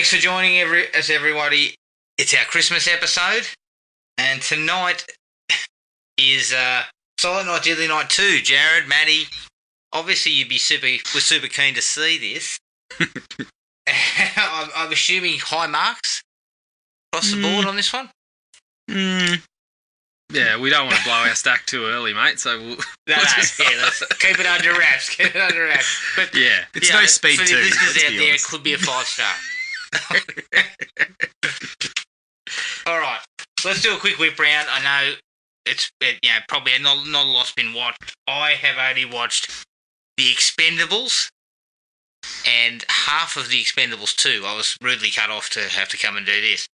Thanks for joining us, everybody. It's our Christmas episode, and tonight is Silent Night, Deadly Night 2. Jared, Maddie, obviously we're super keen to see this. I'm assuming high marks across the board on this one. Yeah, we don't want to blow our stack too early, mate. So let's keep it under wraps. But yeah, it's no speed for two. For the listeners out there, it could be a 5-star. All right, let's do a quick whip round. I know it's probably not a lot's been watched. I have only watched The Expendables and half of The Expendables 2. I was rudely cut off to have to come and do this.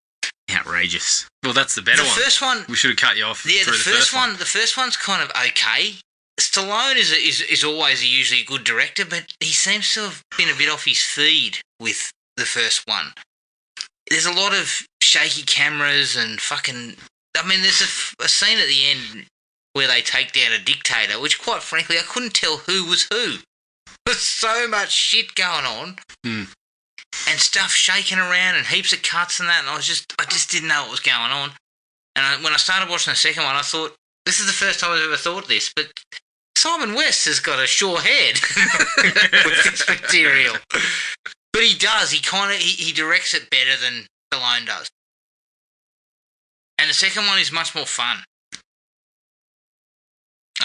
Outrageous. Well, that's the better one. The first one, we should have cut you off. Yeah, the first one. The first one's kind of okay. Stallone is always usually a good director, but he seems to have been a bit off his feed with the first one. There's a lot of shaky cameras and fucking... I mean, there's a scene at the end where they take down a dictator, which, quite frankly, I couldn't tell who was who. There's so much shit going on. And stuff shaking around and heaps of cuts and that, and I just didn't know what was going on. And when I started watching the second one, I thought, this is the first time I've ever thought this, but Simon West has got a sure head with this material. But he does. He directs it better than Stallone does. And the second one is much more fun.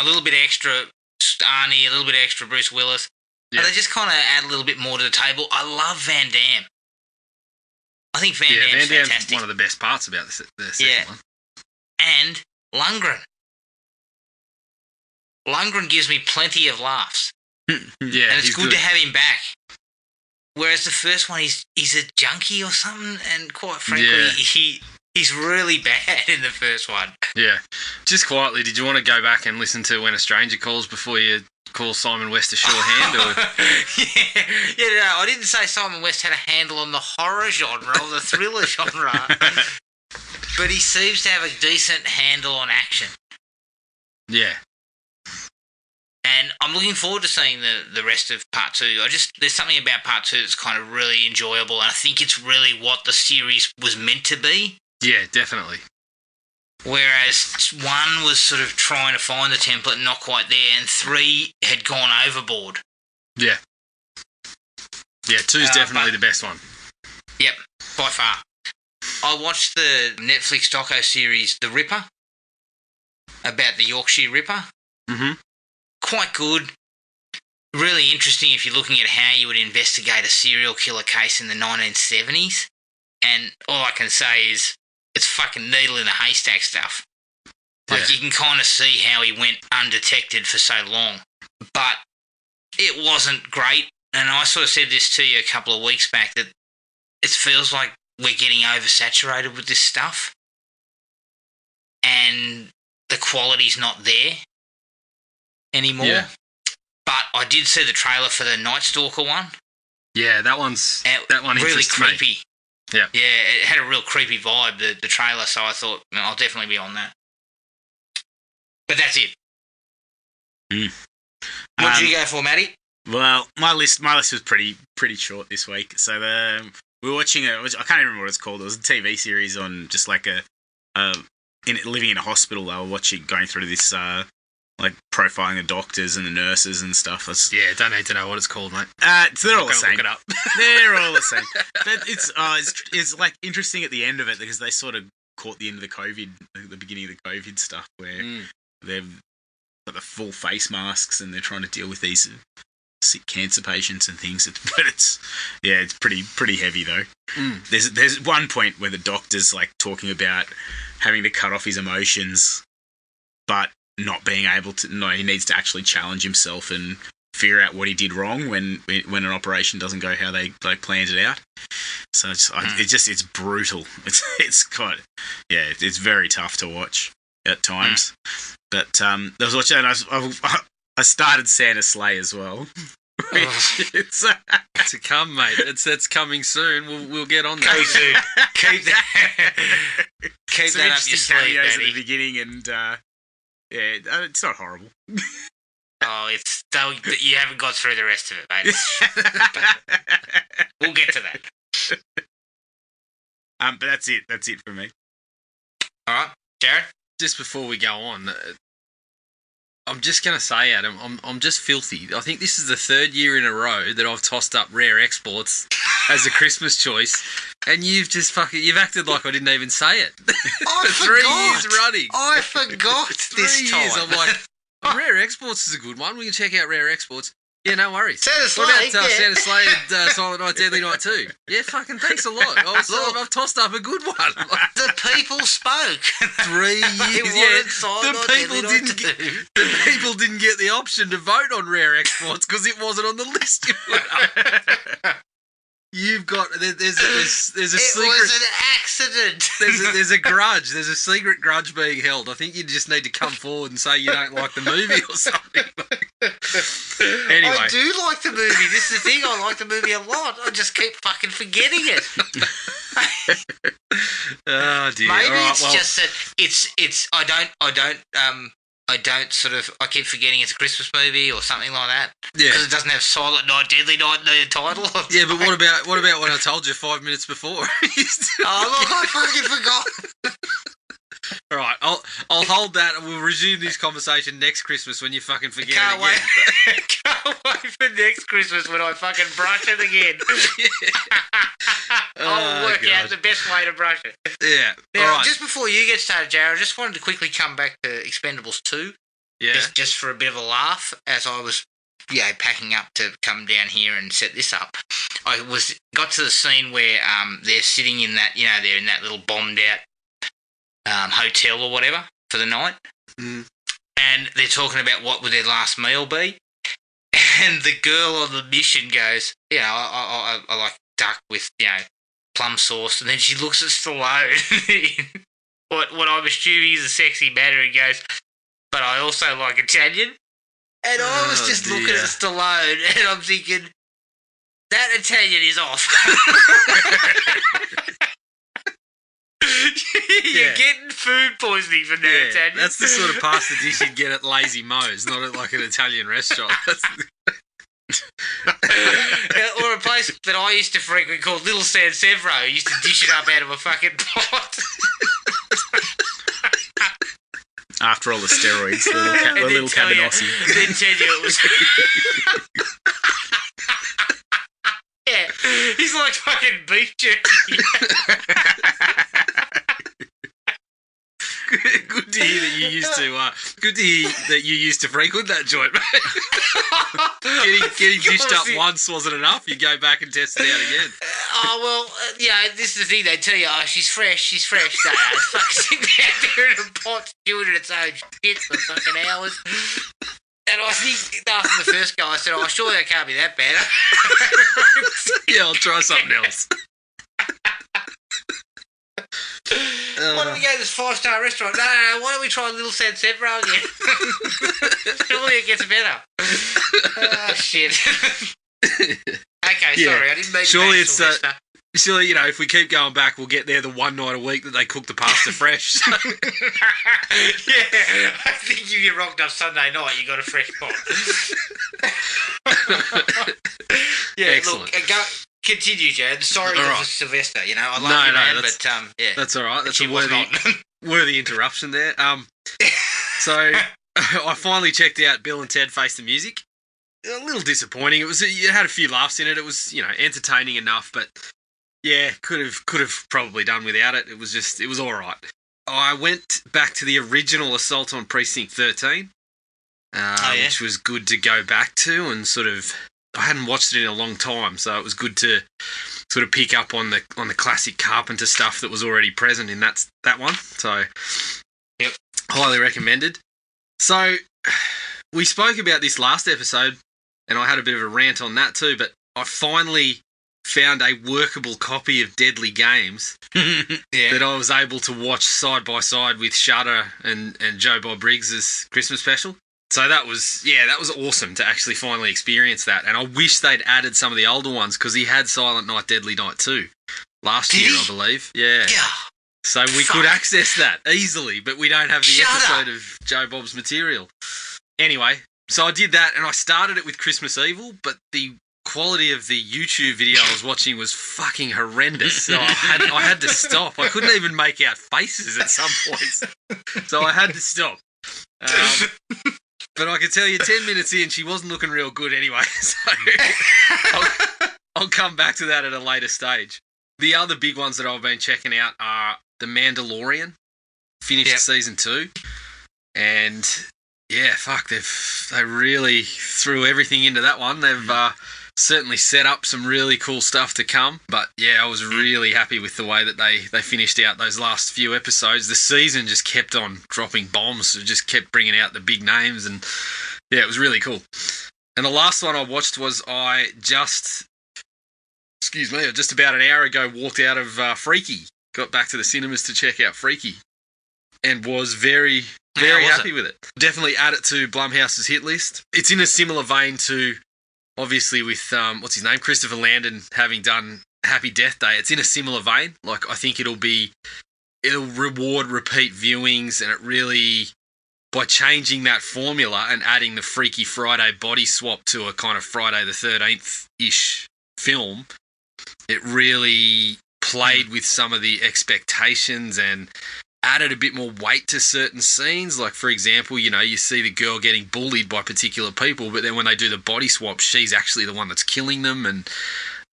A little bit extra Arnie, a little bit extra Bruce Willis. Yeah. They just kind of add a little bit more to the table. I love Van Damme. I think Van Damme's fantastic. One of the best parts about the second one. And Lundgren. Lundgren gives me plenty of laughs. And it's good to have him back. Whereas the first one, he's a junkie or something, and quite frankly, he's really bad in the first one. Yeah. Just quietly, did you want to go back and listen to When a Stranger Calls before you call Simon West a sure hand? Or? No, I didn't say Simon West had a handle on the horror genre or the thriller genre, but he seems to have a decent handle on action. Yeah. And I'm looking forward to seeing the rest of Part 2. There's something about Part 2 that's kind of really enjoyable, and I think it's really what the series was meant to be. Yeah, definitely. Whereas 1 was sort of trying to find the template and not quite there, and 3 had gone overboard. Yeah. Yeah, 2's definitely the best one. Yep, by far. I watched the Netflix doco series The Ripper, about the Yorkshire Ripper. Mm-hmm. Quite good. Really interesting if you're looking at how you would investigate a serial killer case in the 1970s. And all I can say is it's fucking needle in a haystack stuff. Like, you can kind of see how he went undetected for so long. But it wasn't great. And I sort of said this to you a couple of weeks back, that it feels like we're getting oversaturated with this stuff. And the quality's not there anymore. Yeah. But I did see the trailer for the Night Stalker one. Yeah, that one really creepy. Me. Yeah. Yeah, it had a real creepy vibe, the trailer, so I thought, I'll definitely be on that. But that's it. What did you go for, Matty? Well, my list was pretty short this week. So we were watching I can't even remember what it's called. It was a TV series on just like living in a hospital. They were going through this like profiling the doctors and the nurses and stuff. Don't need to know what it's called, mate. They're all the same. Look it up. They're all the same. But it's like interesting at the end of it, because they sort of caught the end of the beginning of the COVID stuff, where they've got the full face masks and they're trying to deal with these sick cancer patients and things. It's pretty heavy though. There's one point where the doctor's like talking about having to cut off his emotions, but not being able to. No, he needs to actually challenge himself and figure out what he did wrong when an operation doesn't go how they planned it out. So it's brutal. It's very tough to watch at times. But I was watching, and I started Santa's Sleigh as well. To come, mate. It's coming soon. We'll get on that. Keep that up your sleeve, at the beginning, and it's not horrible. You haven't got through the rest of it, mate. We'll get to that. But that's it. That's it for me. All right, Jared. Just before we go on, I'm just going to say, Adam, I'm just filthy. I think this is the third year in a row that I've tossed up Rare Exports as a Christmas choice, and you've acted like I didn't even say it. I For 3 years running. I forgot this 3 time. years, I'm like, Rare Exports is a good one. We can check out Rare Exports. Yeah, no worries. Santa Slade, what about yeah. Santa Slade, Silent Night, Deadly Night 2? Yeah, fucking thanks a lot. I've tossed up a good one. The people spoke. 3 years. wanted Silent Night, Deadly Night 2. The people didn't get the option to vote on Rare Exports because it wasn't on the list you put up. You've got there's a It secret. was an accident. There's a grudge. There's a secret grudge being held. I think you just need to come forward and say you don't like the movie or something. Anyway, I do like the movie. This is the thing. I like the movie a lot. I just keep fucking forgetting it. Oh dear. Maybe All right, it's well, just that it's. I don't sort of. I keep forgetting it's a Christmas movie or something like that. Yeah. Because it doesn't have Silent Night, Deadly Night in the title. Yeah, but what about what I told you 5 minutes before? Oh look, I fucking forgot. All right, I'll hold that, and we'll resume this conversation next Christmas when you fucking forget Can't it again. wait. Can't wait for next Christmas when I fucking brush it again. I'll work out the best way to brush it. Yeah. Now, all right. just before you get started, Jared, I just wanted to quickly come back to Expendables 2. Yeah. Just for a bit of a laugh, as I was, packing up to come down here and set this up. I got to the scene where they're sitting in that, they're in that little bombed out hotel or whatever for the night, and they're talking about what would their last meal be. And the girl on the mission goes, I like duck with plum sauce, and then she looks at Stallone, what I'm assuming is a sexy manner, and goes, but I also like Italian. And I was just looking at Stallone, and I'm thinking, that Italian is off. You're getting food poisoning from that Italian. That's the sort of pasta dish you'd get at Lazy Mo's, not at like an Italian restaurant. Or a place that I used to frequent called Little San Severo. Used to dish it up out of a fucking pot. After all the steroids, the little cabanossi. Then tell you it was... Yeah, he's like fucking beef jerky. Good to hear that you used to. Good to hear that you used to frequent that joint, mate. Getting dished up once wasn't enough. You go back and test it out again. Oh well, this is the thing. They tell you, she's fresh. No, it's fucking sitting out there in a pot, doing its own shit for fucking hours. And I think after the first go, I said, surely that can't be that bad. Yeah, I'll try something else. Why don't we go to this 5-star restaurant? No, why don't we try Little San Severo again? Surely it gets better. Oh, shit. Okay, sorry, I didn't mean surely to it's surely, if we keep going back, we'll get there the one night a week that they cook the pasta fresh. Yeah, I think if you rocked up Sunday night, you got a fresh pot. Yeah, excellent. Look, continue, Jared. Sorry for Sylvester. I love you, man, but yeah, that's all right. That's a worthy interruption there. So I finally checked out Bill and Ted Face the Music. A little disappointing. It had a few laughs in it. It was entertaining enough, but yeah, could have probably done without it. It was all right. I went back to the original Assault on Precinct 13, which was good to go back to, and sort of I hadn't watched it in a long time, so it was good to sort of pick up on the classic Carpenter stuff that was already present in that one. So, yep, highly recommended. So, we spoke about this last episode, and I had a bit of a rant on that too, but I finally found a workable copy of Deadly Games that I was able to watch side by side with Shudder and Joe Bob Briggs's Christmas special. So that was awesome to actually finally experience that. And I wish they'd added some of the older ones, because he had Silent Night, Deadly Night 2 last year, I believe. Yeah. So we could access that easily, but we don't have the episode of Joe Bob's material. Anyway, so I did that, and I started it with Christmas Evil, but the quality of the YouTube video I was watching was fucking horrendous. So I had to stop. I couldn't even make out faces at some points. So I had to stop. But I can tell you, 10 minutes in, she wasn't looking real good anyway. So I'll come back to that at a later stage. The other big ones that I've been checking out are The Mandalorian, finished season 2. And yeah, fuck, they really threw everything into that one. They've certainly set up some really cool stuff to come. But yeah, I was really happy with the way that they finished out those last few episodes. The season just kept on dropping bombs. It just kept bringing out the big names. And yeah, it was really cool. And the last one I watched was just about an hour ago walked out of Freaky. Got back to the cinemas to check out Freaky. And was very happy with it. Definitely add it to Blumhouse's hit list. It's in a similar vein to, obviously, with, what's his name? Christopher Landon having done Happy Death Day. It's in a similar vein. Like, I think it'll reward repeat viewings, and it really, by changing that formula and adding the Freaky Friday body swap to a kind of Friday the 13th-ish film, it really played with some of the expectations and added a bit more weight to certain scenes. Like, for example, you see the girl getting bullied by particular people, but then when they do the body swap, she's actually the one that's killing them. And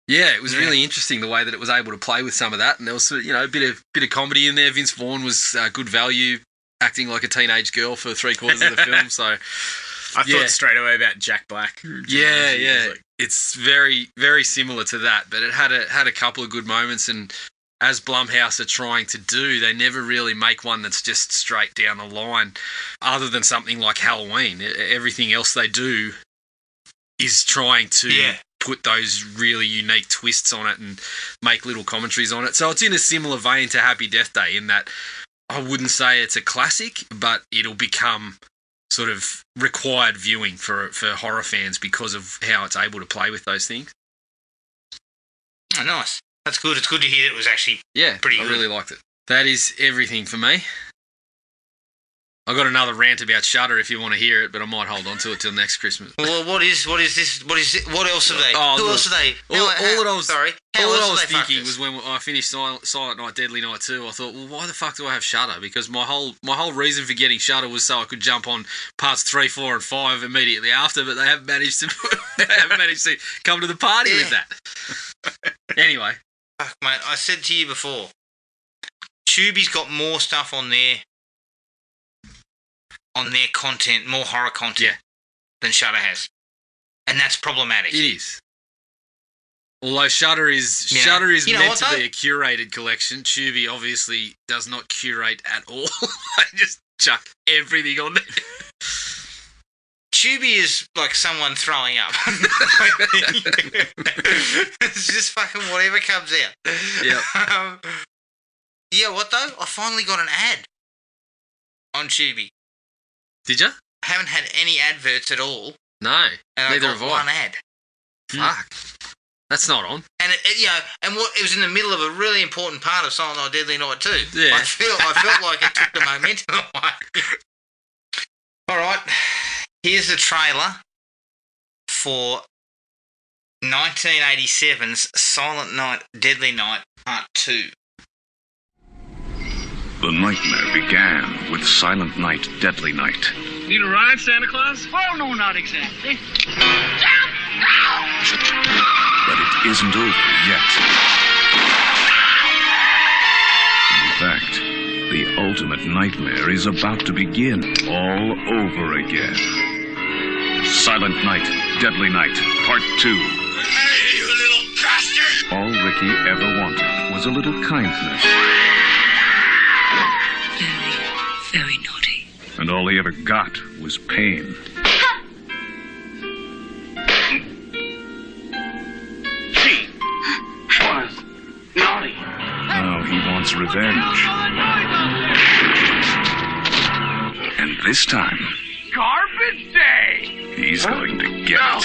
yeah, it was really interesting the way that it was able to play with some of that. And there was, a bit of comedy in there. Vince Vaughn was good value, acting like a teenage girl for 3/4 of the film. So I thought straight away about Jack Black. Yeah. It's very, very similar to that, but it had a couple of good moments. And as Blumhouse are trying to do, they never really make one that's just straight down the line, other than something like Halloween. Everything else they do is trying to put those really unique twists on it and make little commentaries on it. So it's in a similar vein to Happy Death Day in that I wouldn't say it's a classic, but it'll become sort of required viewing for horror fans because of how it's able to play with those things. Oh, nice. That's good. It's good to hear that it was actually pretty good. I really liked it. That is everything for me. I've got another rant about Shudder if you want to hear it, but I might hold on to it till next Christmas. Well, what is this? What else are they? Who else are they? All I was thinking was when I finished Silent Night, Deadly Night 2, I thought, well, why the fuck do I have Shudder? Because my whole reason for getting Shudder was so I could jump on parts 3, 4, and 5 immediately after, but they haven't managed to come to the party with that. Anyway. Fuck, mate, I said to you before, Tubi's got more stuff on their content, more horror content than Shudder has. And that's problematic. It is. Although Shudder is meant to be a curated collection, Tubi obviously does not curate at all. They just chuck everything on there. Tubi is like someone throwing up. It's just fucking whatever comes out. Yeah. Yeah, what though? I finally got an ad on Tubi. Did you? I haven't had any adverts at all. No. And neither I got have one ad. Fuck. That's not on. And it was in the middle of a really important part of Silent Night, Deadly Night 2. Yeah. I felt like it took the momentum away. All right. Here's the trailer for 1987's Silent Night, Deadly Night Part 2. The nightmare began with Silent Night, Deadly Night. Need a ride, Santa Claus? Well, no, not exactly. But it isn't over yet. In fact, the ultimate nightmare is about to begin all over again. Silent Night, Deadly Night, Part 2. Hey, you little bastard! All Ricky ever wanted was a little kindness. Very, very naughty. And all he ever got was pain. She was naughty. Now he wants revenge. And this time, Garbage day! he's going to get it.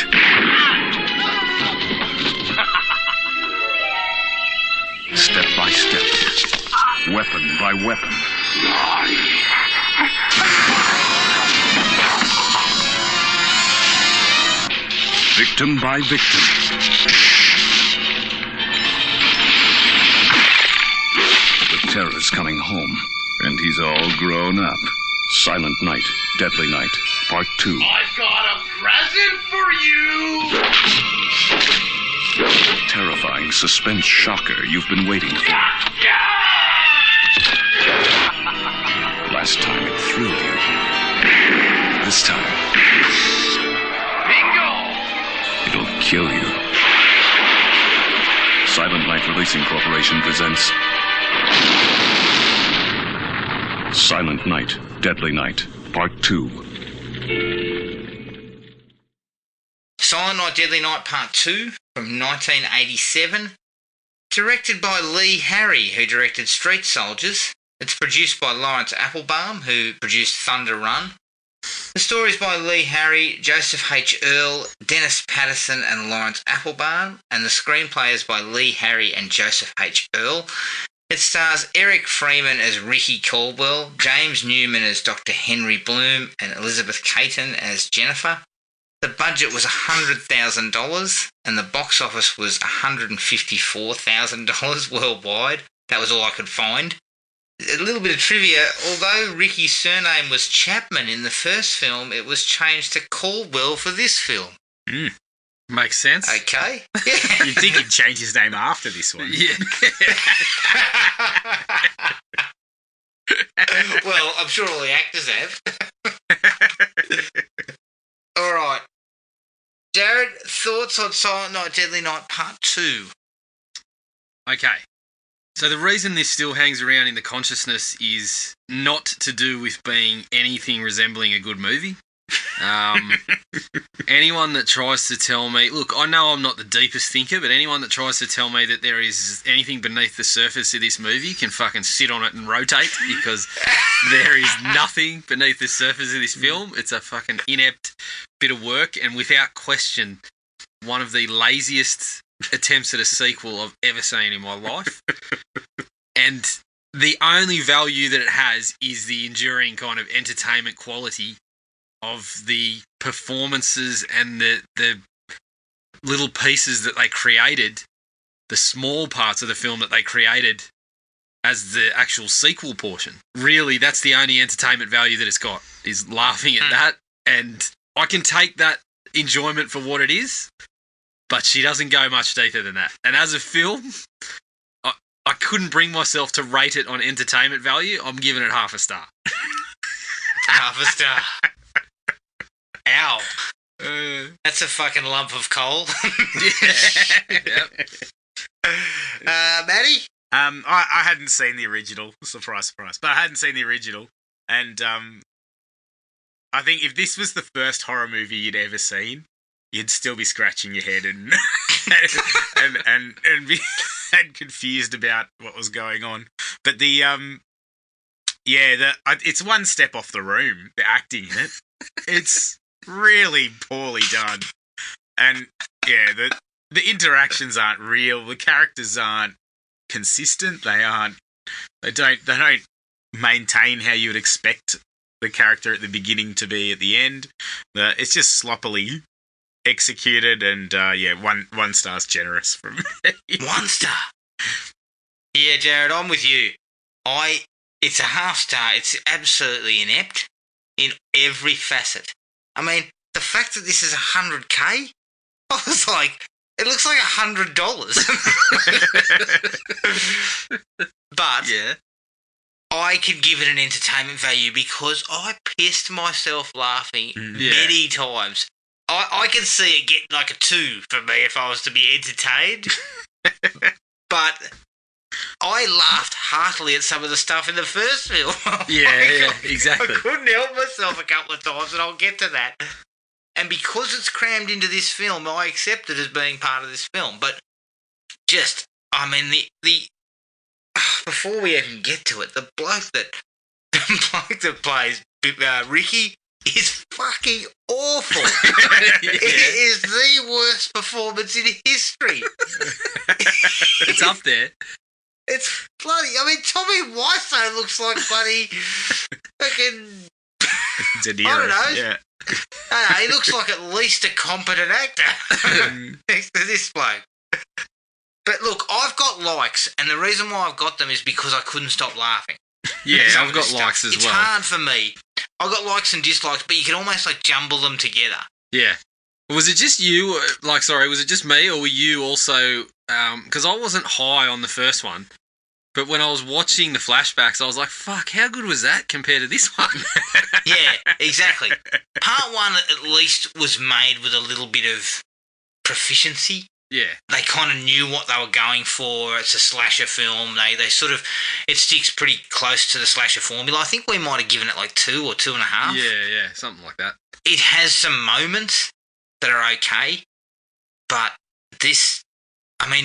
Step by step, weapon by weapon. victim by victim. The terror's coming home, and he's all grown up. Silent Night, Deadly Night, Part 2. I've got a present for you! The terrifying suspense shocker you've been waiting for. Last time it thrilled you. This time, Bingo! it'll kill you. Silent Night Releasing Corporation presents Silent Night, Deadly Night, Part 2. Silent Night, Deadly Night Part 2 from 1987. Directed by Lee Harry, who directed Street Soldiers. It's produced by Lawrence Applebaum, who produced Thunder Run. The story is by Lee Harry, Joseph H. Earl, Dennis Patterson and Lawrence Applebaum, and the screenplay is by Lee Harry and Joseph H. Earl. It stars Eric Freeman as Ricky Caldwell, James Newman as Dr. Henry Bloom, and Elizabeth Caton as Jennifer. The budget was $100,000, and the box office was $154,000 worldwide. That was all I could find. A little bit of trivia, although Ricky's surname was Chapman in the first film, it was changed to Caldwell for this film. Makes sense. Okay. You'd think he'd change his name after this one. Yeah. Well, I'm sure all the actors have. All right. Jared, thoughts on Silent Night, Deadly Night Part 2? Okay. So the reason this still hangs around in the consciousness is not to do with being anything resembling a good movie. Anyone that tries to tell me, look, I know I'm not the deepest thinker, but anyone that tries to tell me that there is anything beneath the surface of this movie can fucking sit on it and rotate, because there is nothing beneath the surface of this film. It's a fucking inept bit of work, and without question, one of the laziest attempts at a sequel I've ever seen in my life. And the only value that it has is the enduring kind of entertainment quality of the performances and the little pieces that they created, the small parts of the film that they created as the actual sequel portion. Really, that's the only entertainment value that it's got, is laughing at that. And I can take that enjoyment for what it is, but she doesn't go much deeper than that. And as a film, I couldn't bring myself to rate it on entertainment value. I'm giving it half a star. Half a star. Ow. That's a fucking lump of coal. Yep. Maddie? I hadn't seen the original. Surprise, surprise. But I hadn't seen the original. And I think if this was the first horror movie you'd ever seen, you'd still be scratching your head and and be and confused about what was going on. But it's one step off the room, the acting in it. It's really poorly done. And yeah, the interactions aren't real, the characters aren't consistent, they don't maintain how you would expect the character at the beginning to be at the end. It's just sloppily executed, and one star's generous from me. 1 star. Yeah, Jared, I'm with you. It's a half star. It's absolutely inept in every facet. I mean, the fact that this is $100K, I was like, it looks like $100. But Yeah. I could give it an entertainment value because I pissed myself laughing Yeah. many times. I can see it get like a 2 for me if I was to be entertained. But I laughed heartily at some of the stuff in the first film. Yeah, exactly. I couldn't help myself a couple of times, and I'll get to that. And because it's crammed into this film, I accept it as being part of this film. But just, I mean, the before we even get to it, the bloke that plays Ricky is fucking awful. It is the worst performance in history. It's up there. It's bloody. I mean, Tommy Wiseau looks like bloody fucking De Niro. I don't know. Yeah. He looks like at least a competent actor next to this bloke. But look, I've got likes, and the reason why I've got them is because I couldn't stop laughing. Yeah, Some I've of got this likes stuff. as It's well. hard for me. I've got likes and dislikes, but you can almost like jumble them together. Yeah. Was it just you, was it just me, or were you also, because I wasn't high on the first one, but when I was watching the flashbacks, I was like, fuck, how good was that compared to this one? Yeah, exactly. Part one at least was made with a little bit of proficiency. Yeah. They kind of knew what they were going for. It's a slasher film. They sort of, it sticks pretty close to the slasher formula. I think we might have given it like 2 or 2.5. Yeah, something like that. It has some moments that are okay, but this,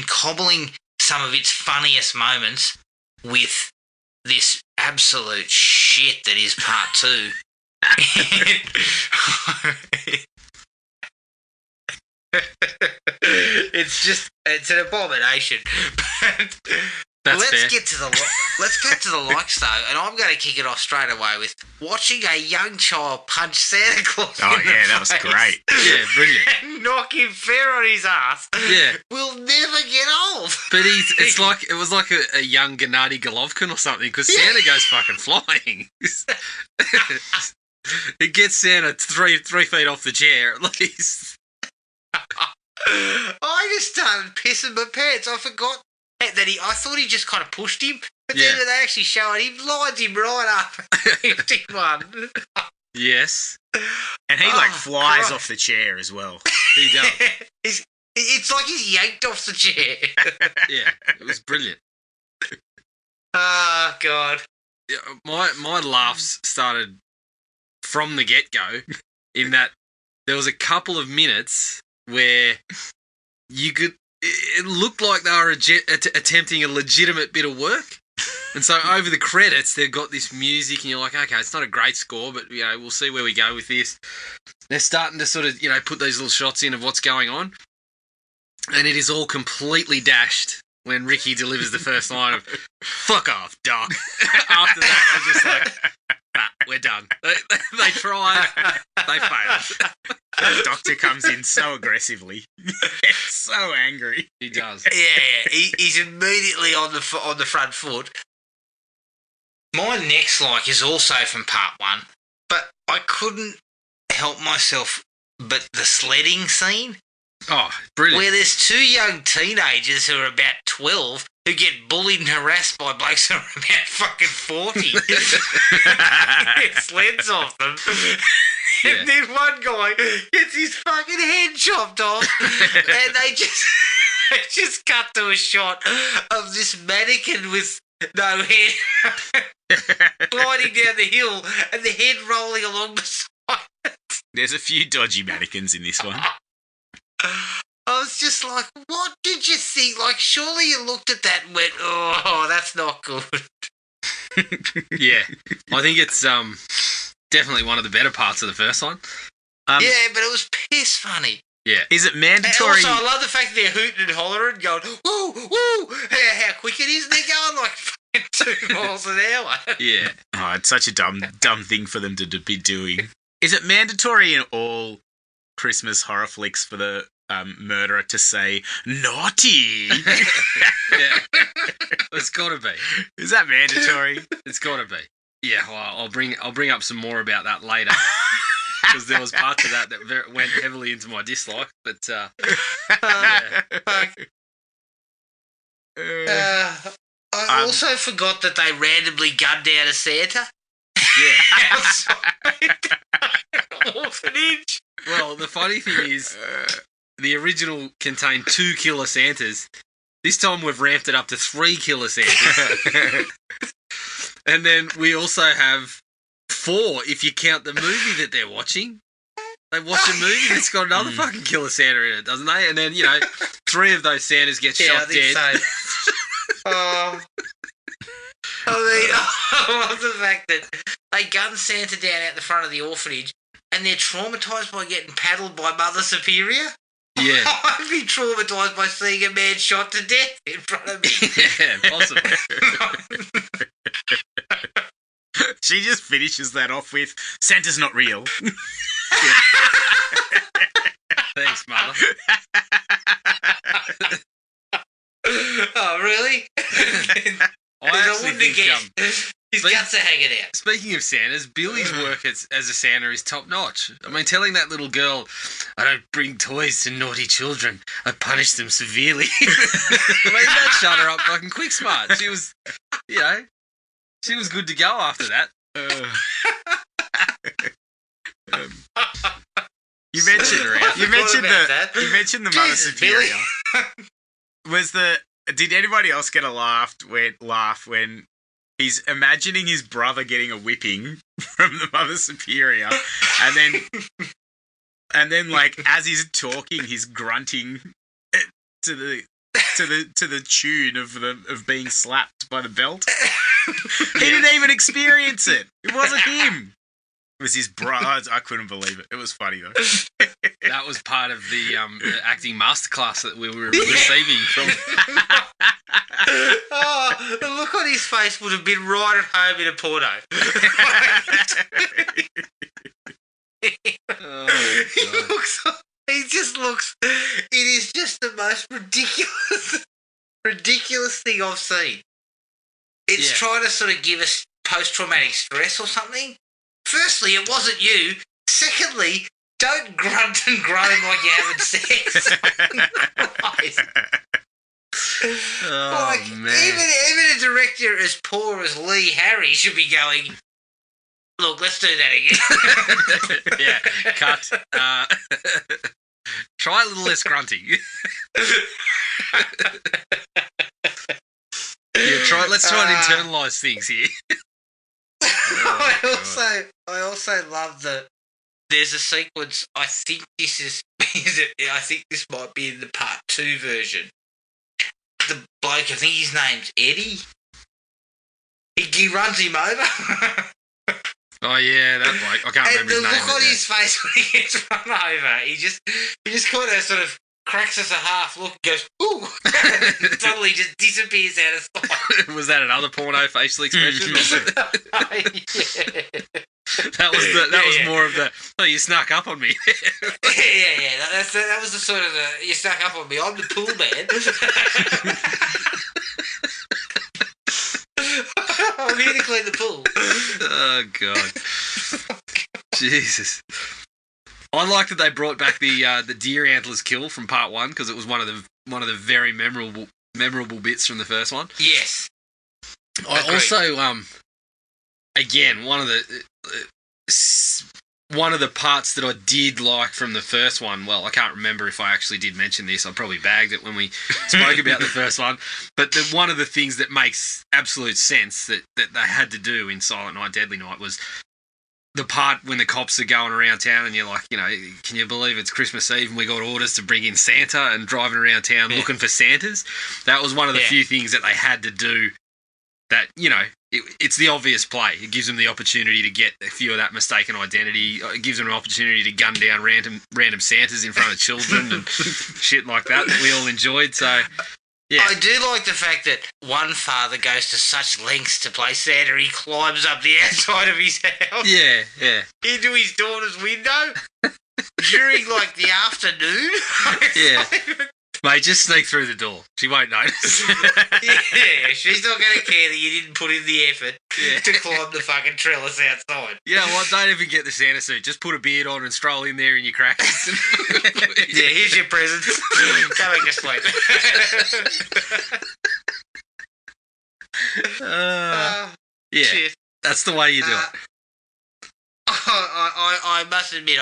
cobbling some of its funniest moments with this absolute shit that is part 2. It's an abomination. But That's fair. let's get to the likes though, and I'm going to kick it off straight away with watching a young child punch Santa Claus. Oh, in yeah, the that was face great. Yeah, brilliant. and knock him fair on his ass. Yeah. Will never get old. But it was like a young Gennady Golovkin or something, because Santa goes fucking flying. It gets Santa 3 feet off the chair at least. I just started pissing my pants. I forgot that I thought he just kind of pushed him, but then Yeah. when they actually show it, he lines him right up. 51. Yes, And he Oh, flies Christ. off the chair as well. he does. It's like he's yanked off the chair. Yeah, it was brilliant. Oh, God. Yeah, my laughs started from the get-go in that there was a couple of minutes where it looked like they were attempting a legitimate bit of work. And so over the credits, they've got this music and you're like, okay, it's not a great score, but, we'll see where we go with this. They're starting to sort of, put these little shots in of what's going on. And it is all completely dashed when Ricky delivers the first line of, fuck off, Doc. After that, I'm just like, nah, we're done. They tried, they failed. The doctor comes in so aggressively. So angry. He does. Yeah, he's immediately on the front foot. My next like is also from part 1, but I couldn't help myself but the sledding scene. Oh, brilliant. Where there's 2 young teenagers who are about 12 who get bullied and harassed by blokes who are about fucking 40. Get sleds off them. Yeah. And then one guy gets his fucking head chopped off. And they just cut to a shot of this mannequin with no head gliding down the hill and the head rolling along the side. There's a few dodgy mannequins in this one. I was just like, what did you think? Like, surely you looked at that and went, oh, that's not good. Yeah. I think it's definitely one of the better parts of the first one. Yeah, but it was piss funny. Yeah. Is it And mandatory? also, I love the fact that they're hooting and hollering, going, woo, woo, how quick it is. And they're going like fucking 2 miles an hour. Yeah. Oh, it's such a dumb thing for them to be doing. Is it mandatory in all Christmas horror flicks for the murderer to say naughty? Yeah. It's got to be. Is that mandatory? It's got to be. Yeah, well, I'll bring up some more about that later. Because there was parts of that went heavily into my dislike, but yeah. I also forgot that they randomly gunned down a Santa. Yeah. Outside the orphanage. Well, the funny thing is, the original contained 2 killer Santas. This time we've ramped it up to 3 killer Santas. And then we also have 4 if you count the movie that they're watching. They watch a movie that's got another fucking killer Santa in it, doesn't they? And then, 3 of those Santas get shot dead. So. I love the fact that they gun Santa down out the front of the orphanage and they're traumatised by getting paddled by Mother Superior. Yeah. I'd be traumatised by seeing a man shot to death in front of me. Yeah, possibly. She just finishes that off with, Santa's not real. Thanks, mother. Oh, really? I wouldn't have guessed. His guts are hanging out. Speaking of Santas, Billy's work as a Santa is top notch. I mean, telling that little girl, I don't bring toys to naughty children, I punish them severely. I mean, that shut her up fucking quick smart. She was, she was good to go after that. You mentioned the Mother Jesus, Superior. Did anybody else get a laugh when he's imagining his brother getting a whipping from the Mother Superior, and then like as he's talking, he's grunting to the tune of being slapped by the belt. He didn't even experience it. It wasn't him. It was his brother. I couldn't believe it. It was funny though. That was part of the acting masterclass that we were receiving from. Oh, the look on his face would have been right at home in a porno. He just looks. It is just the most ridiculous thing I've seen. It's trying to sort of give us post-traumatic stress or something. Firstly, it wasn't you. Secondly, don't grunt and groan like you're having sex. Man. Even a director as poor as Lee Harry should be going, look, let's do that again. Yeah, cut. Try a little less grunty. Let's try and internalise things here. I also love there's a sequence. I think this might be in the part 2 version. The bloke, I think his name's Eddie. He runs him over. Oh yeah, that bloke. I can't remember his name. And the look on his face when he gets run over, he just kind of sort of cracks us a half look and goes, ooh, and suddenly just disappears out of sight. Was that another porno facial expression? Yeah. That was more of the, oh, you snuck up on me. Yeah. That was the sort of you snuck up on me. I'm the pool man. I'm here to clean the pool. Oh God, Jesus! I like that they brought back the deer antlers kill from part 1 because it was one of the very memorable bits from the first one. Yes. I Agreed. also again one of the parts that I did like from the first one. Well, I can't remember if I actually did mention this. I probably bagged it when we spoke about the first one. But one of the things that makes absolute sense that they had to do in Silent Night, Deadly Night was the part when the cops are going around town and you're like, can you believe it's Christmas Eve and we got orders to bring in Santa and driving around town looking for Santas? That was one of the few things that they had to do that, it's the obvious play. It gives them the opportunity to get a few of that mistaken identity. It gives them an opportunity to gun down random Santas in front of children and shit like that we all enjoyed. So, yeah. I do like the fact that one father goes to such lengths to play Santa, he climbs up the outside of his house. Yeah. Into his daughter's window during, the afternoon. Yeah. Mate, just sneak through the door. She won't notice. Yeah, she's not going to care that you didn't put in the effort to climb the fucking trellis outside. You know what? Don't even get the Santa suit. Just put a beard on and stroll in there in your crackers. Yeah, here's your present. Go back to sleep. Yeah, Shit. that's the way you do it. I must admit,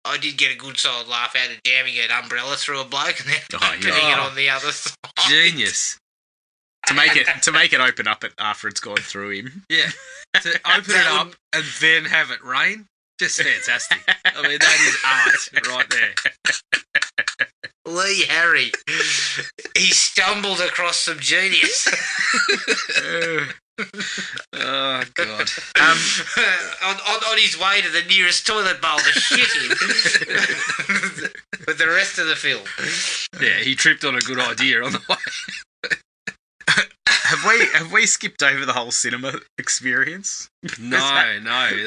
I did get a good solid laugh out of jamming an umbrella through a bloke and then opening it on the other side. Genius. To make it open up after it's gone through him. Yeah. To open it up and then have it rain. Just fantastic. I mean, that is art right there. Lee Harry. He stumbled across some genius. Oh, God. On his way to the nearest toilet bowl to shit him. With the rest of the film. Yeah, he tripped on a good idea on the way. Have we skipped over the whole cinema experience? No,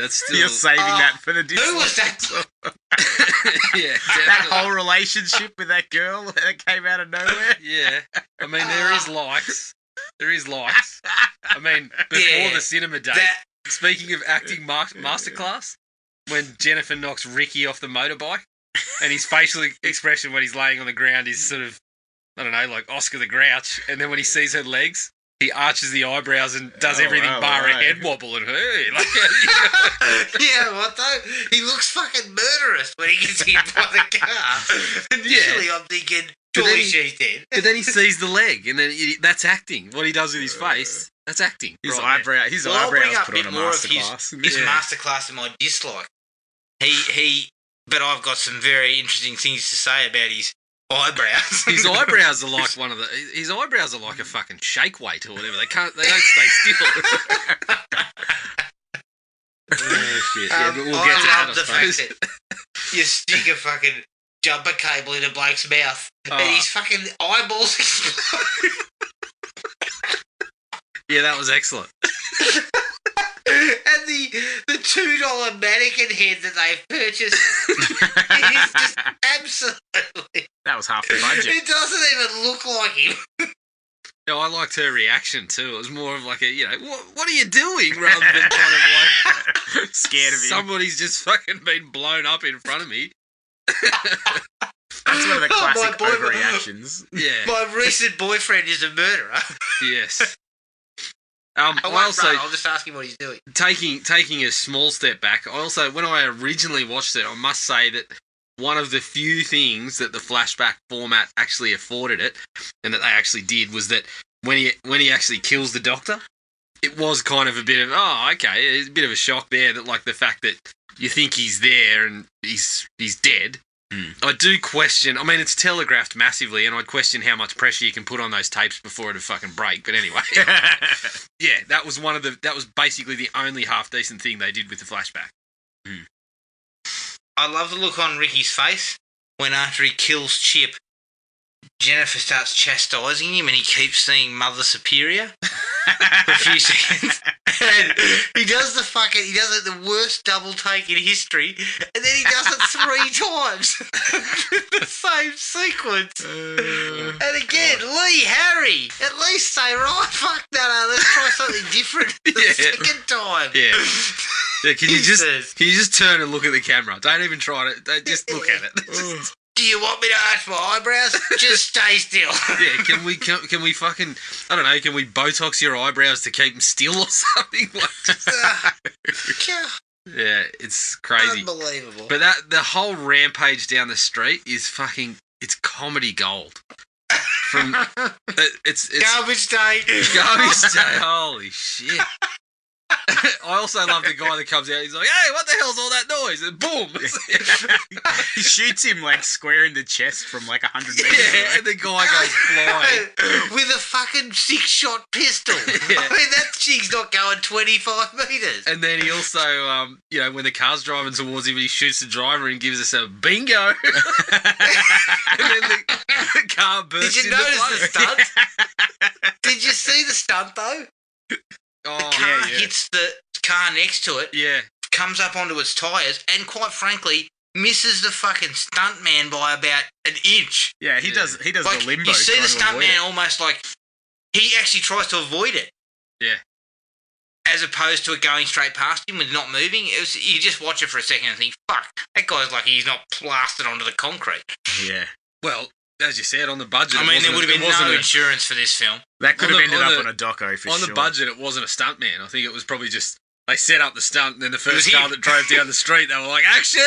that's still... You're saving that for the Who was that? Yeah, that whole relationship with that girl that came out of nowhere. Yeah, I mean there is likes. I mean before the cinema date. Speaking of acting masterclass, when Jennifer knocks Ricky off the motorbike, and his facial expression when he's laying on the ground is sort of, I don't know, like Oscar the Grouch, and then when he sees her legs, he arches the eyebrows and does everything bar a head wobble and hey, like. Yeah, what though? He looks fucking murderous when he gets hit by the car. Initially, I'm thinking, surely she's dead. But then he sees the leg, and then that's acting. What he does with his face, that's acting. His I'll bring up put a on bit a more of masterclass. his masterclass in my dislike. But I've got some very interesting things to say about his eyebrows. His eyebrows are like his eyebrows are like a fucking shake weight or whatever. They don't stay still. Oh shit! Yeah, but we'll get to that. I love the fact that you stick a fucking jumper cable in a bloke's mouth and his fucking eyeballs explode. Yeah, that was excellent. And the $2 mannequin head that they've purchased is just absolutely... That was half the budget. It doesn't even look like him. No, I liked her reaction too. It was more of like a, what are you doing? Rather than kind of like scared of him. Somebody's just fucking been blown up in front of me. That's one of the classic overreactions. Yeah. My recent boyfriend is a murderer. Yes. I'll just ask him what he's doing. Taking a small step back, when I originally watched it, I must say that one of the few things that the flashback format actually afforded it, and that they actually did, was that when he actually kills the doctor, it was kind of a bit of, it's a bit of a shock there, that like the fact that you think he's there and he's dead. I do question, I mean, it's telegraphed massively, and I'd question how much pressure you can put on those tapes before it'd fucking break, but anyway. Yeah, that was basically the only half-decent thing they did with the flashback. I love the look on Ricky's face when after he kills Chip, Jennifer starts chastising him and he keeps seeing Mother Superior for a few seconds. And he does the worst double take in history, and then he does it 3 times. The same sequence. And again, Lee Harry, at least say, right, fuck that, let's try something different the second time. Yeah. Yeah, can you just turn and look at the camera? Don't even try to, just look at it. Do you want me to arch my eyebrows? Just stay still. Yeah, can we fucking, I don't know, can we Botox your eyebrows to keep them still or something? Yeah, it's crazy. Unbelievable. But the whole rampage down the street is fucking, it's comedy gold. It's Garbage day. Garbage day, holy shit. I also love the guy that comes out. He's like, "Hey, what the hell's all that noise?" And boom! He shoots him like square in the chest from like 100 meters away. Yeah, and the guy goes flying with a fucking 6-shot pistol. Yeah. I mean, that chick's not going 25 meters. And then he also, when the car's driving towards him, he shoots the driver and gives us a bingo. And then the car bursts. Did you notice the stunt? Did you see the stunt though? Oh, the car hits the car next to it, comes up onto its tyres, and quite frankly, misses the fucking stuntman by about an inch. Yeah, he does like, the limbo. You see the stuntman almost like he actually tries to avoid it. Yeah. As opposed to it going straight past him with not moving. You just watch it for a second and think, fuck, that guy's lucky he's not blasted onto the concrete. Yeah. Well, as you said, on the budget... I mean, there would have been no insurance for this film. That could have ended up on a doco for sure. On the budget, it wasn't a stuntman. I think it was probably just... They set up the stunt, and then the first car that drove down the street, they were like, action!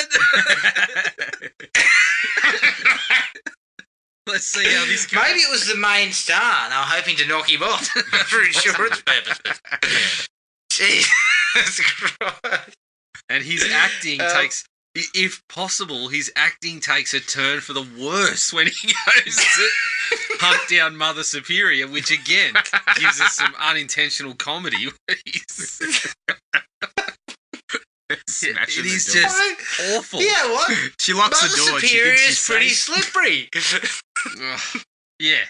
Let's see how this goes. Maybe it was the main star, and they were hoping to knock him off for insurance purposes. Jesus Christ. And his acting takes... If possible, his acting takes a turn for the worse when he goes to hunt down Mother Superior, which again gives us some unintentional comedy. It is just awful. Yeah, what? She locks Mother the door. Mother Superior is pretty slippery. Yeah.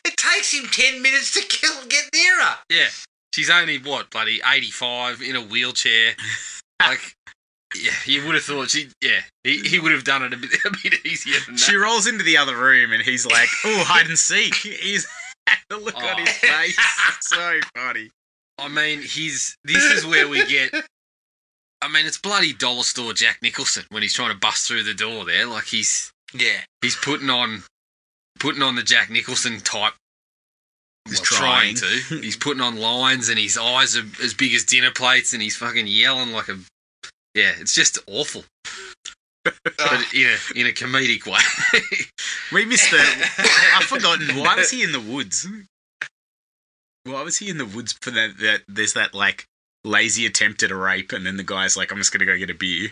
It takes him 10 minutes to get near her. Yeah. She's only, bloody 85 in a wheelchair. Like, yeah, you would have thought he would have done it a bit easier than that. She rolls into the other room and he's like, "Oh, hide and seek." He's the look on his face. It's so funny. I mean, this is where we get. I mean, it's bloody dollar store Jack Nicholson when he's trying to bust through the door there. Like he's putting on the Jack Nicholson type. He's trying to. He's putting on lines and his eyes are as big as dinner plates and he's fucking yelling like a. Yeah, it's just awful. But in a comedic way. We missed I've forgotten. Why was he in the woods? Why was he in the woods for that? There's that like lazy attempt at a rape, and then the guy's like, "I'm just gonna go get a beer."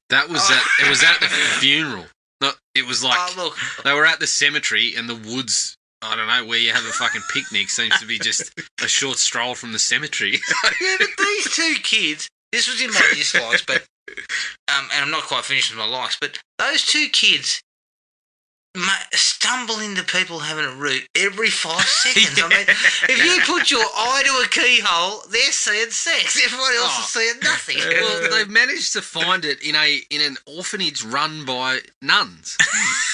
That was it was at the funeral. No, it was like they were at the cemetery, and the woods. I don't know where you have a fucking picnic seems to be just a short stroll from the cemetery. Yeah, but these two kids. This was in my dislikes, but and I'm not quite finished with my likes. But those two kids stumble into people having a root every 5 seconds. I mean, if you put your eye to a keyhole, they're seeing sex. Everybody else is seeing nothing. Well, they've managed to find it in an orphanage run by nuns.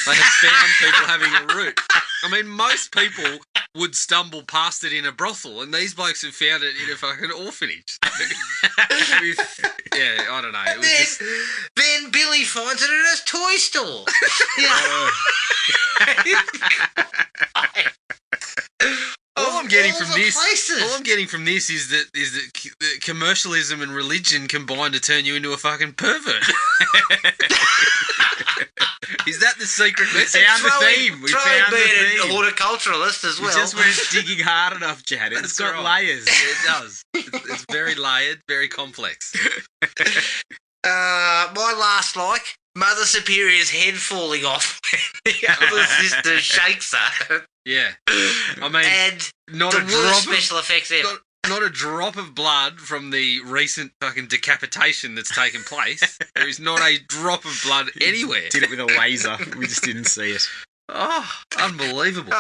They have found people having a root. I mean, most people would stumble past it in a brothel, and these blokes have found it in a fucking orphanage. Yeah, I don't know. It was then Billy finds it at a toy store. All I'm getting from this is that the commercialism and religion combine to turn you into a fucking pervert. Is that the secret message? Found the theme. We found the theme. A horticulturalist as well. We just weren't digging hard enough, Chad. It's got layers. It does. It's very layered, very complex. My last like, Mother Superior's head falling off when the other sister shakes her. Yeah. I mean, and not the a drop worst special effects ever. Not a drop of blood from the recent fucking decapitation that's taken place. There is not a drop of blood anywhere. Did it with a laser. We just didn't see it. Oh, unbelievable.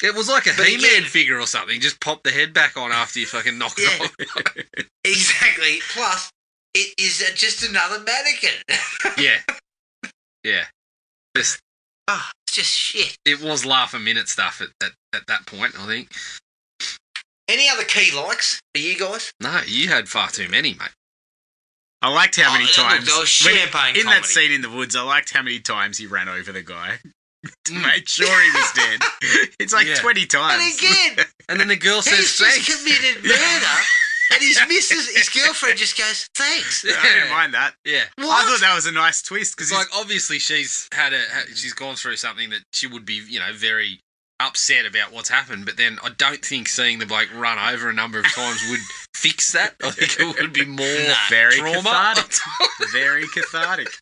It was like a He-Man figure or something. Just pop the head back on after you fucking knock it off. Exactly. Plus, it is just another mannequin. Yeah. Yeah. It's just shit. It was laugh-a-minute stuff at that point, I think. Any other key likes for you guys? No, you had far too many, mate. I liked how many times... champagne in comedy. that scene in the woods, I liked how many times he ran over the guy to make sure he was dead. It's like 20 times. And again... And then the girl says thanks. He's just committed murder, and his girlfriend just goes, thanks. I didn't mind that. Yeah. What? I thought that was a nice twist. Because like, obviously she's gone through something that she would be, very... upset about what's happened, but then I don't think seeing the bloke run over a number of times would fix that. I think it would be more very trauma. Cathartic. Very cathartic.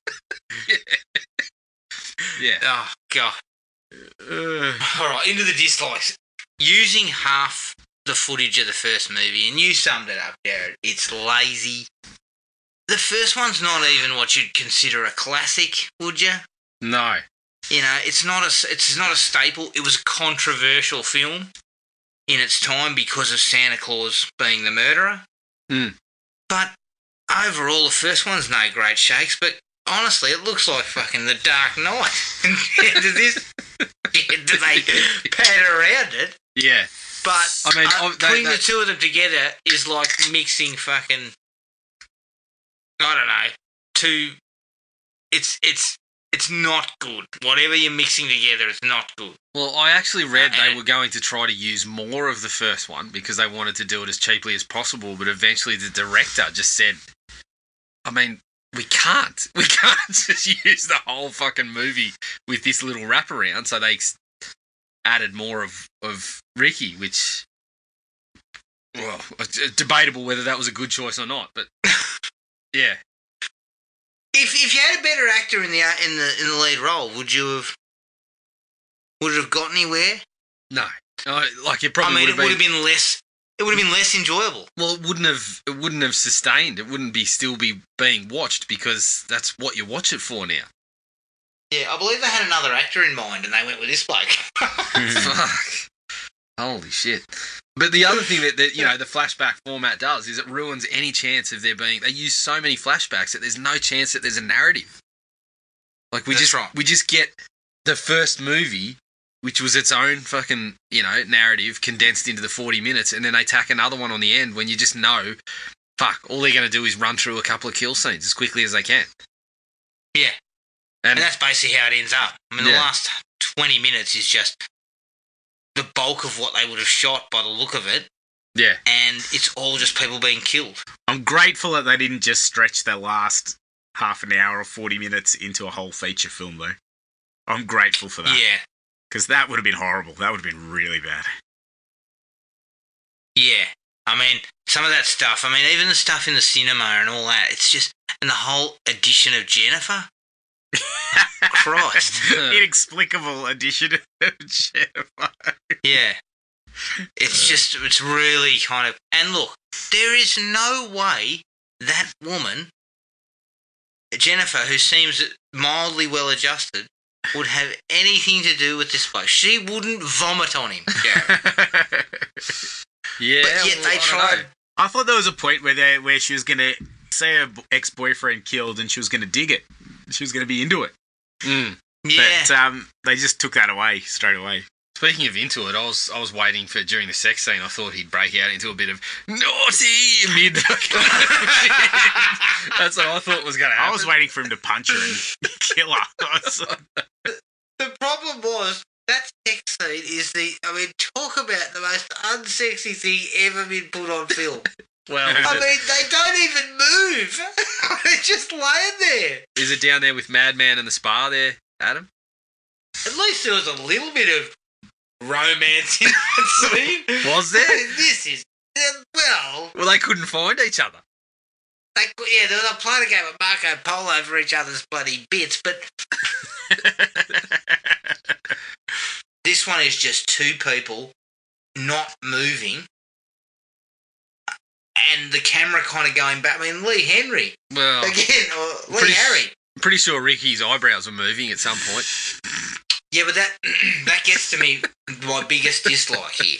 Yeah. Oh, God. All right, into the dislikes. Using half the footage of the first movie, and you summed it up, Jared. It's lazy. The first one's not even what you'd consider a classic, would you? No. It's not a staple. It was a controversial film in its time because of Santa Claus being the murderer. Mm. But overall, the first one's no great shakes. But honestly, it looks like fucking The Dark Knight. Do they pad around it? Yeah. But I mean, putting the two of them together is like mixing fucking. I don't know. It's not good. Whatever you're mixing together, it's not good. Well, I actually read they were going to try to use more of the first one because they wanted to do it as cheaply as possible, but eventually the director just said, I mean, we can't. We can't just use the whole fucking movie with this little wraparound, so they added more of Ricky, which, well, it's debatable whether that was a good choice or not, but yeah. If you had a better actor in the lead role, would it have got anywhere? No, like it probably. I mean, it would have been less. It would have been less enjoyable. Well, it wouldn't have sustained. It wouldn't still be being watched because that's what you watch it for now. Yeah, I believe they had another actor in mind, and they went with this bloke. Fuck. Holy shit. But the other thing that the flashback format does is it ruins any chance of there being... They use so many flashbacks that there's no chance that there's a narrative. Like, we just get the first movie, which was its own fucking, narrative condensed into the 40 minutes, and then they tack another one on the end when you just know, fuck, all they're going to do is run through a couple of kill scenes as quickly as they can. Yeah. And that's basically how it ends up. I mean, the last 20 minutes is just the bulk of what they would have shot by the look of it. Yeah. And it's all just people being killed. I'm grateful that they didn't just stretch their last half an hour or 40 minutes into a whole feature film, though. I'm grateful for that. Yeah. Because that would have been horrible. That would have been really bad. Yeah. I mean, some of that stuff, even the stuff in the cinema and all that, it's just... And the whole addition of Jennifer... Christ. Inexplicable addition of Jennifer. Yeah. It's really kind of... And look, there is no way that woman, Jennifer, who seems mildly well-adjusted, would have anything to do with this bloke. She wouldn't vomit on him, Jared. Yeah. But yet they tried. I thought there was a point where she was going to say her ex-boyfriend killed and she was going to dig it. She was going to be into it. Mm. Yeah. But they just took that away straight away. Speaking of into it, I was waiting for during the sex scene. I thought he'd break out into a bit of naughty mid. That's what I thought was going to happen. I was waiting for him to punch her and kill her. The problem was that sex scene is talk about the most unsexy thing ever been put on film. Well, they don't even move. They're just laying there. Is it down there with Madman and the spa there, Adam? At least there was a little bit of romance in that scene. Was there? This is... Well, they couldn't find each other. they were playing a game of Marco Polo for each other's bloody bits, but... This one is just two people not moving and the camera kind of going back. Lee Henry. Well... Again, or Lee Harry. Pretty sure Ricky's eyebrows were moving at some point. Yeah, but that gets to me my biggest dislike here.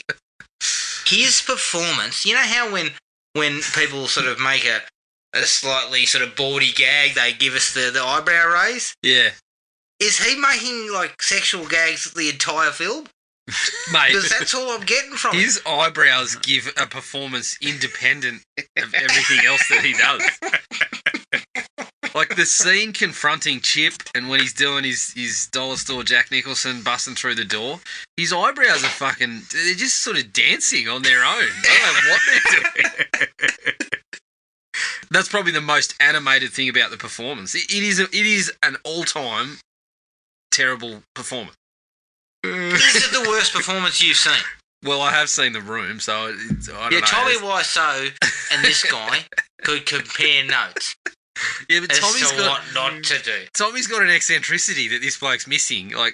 His performance, you know how when people sort of make a slightly sort of bawdy gag, they give us the eyebrow raise? Yeah. Is he making, sexual gags the entire film? Mate. Because that's all I'm getting from him. His eyebrows give a performance independent of everything else that he does. Like the scene confronting Chip and when he's doing his dollar store Jack Nicholson busting through the door, his eyebrows are they're just sort of dancing on their own. I don't know what they're doing. That's probably the most animated thing about the performance. It is an all-time terrible performance. Is it the worst performance you've seen? Well, I have seen The Room, so I don't know. Tommy Wiseau and this guy could compare notes. Yeah, but Tommy's got what not to do. Tommy's got an eccentricity that this bloke's missing. I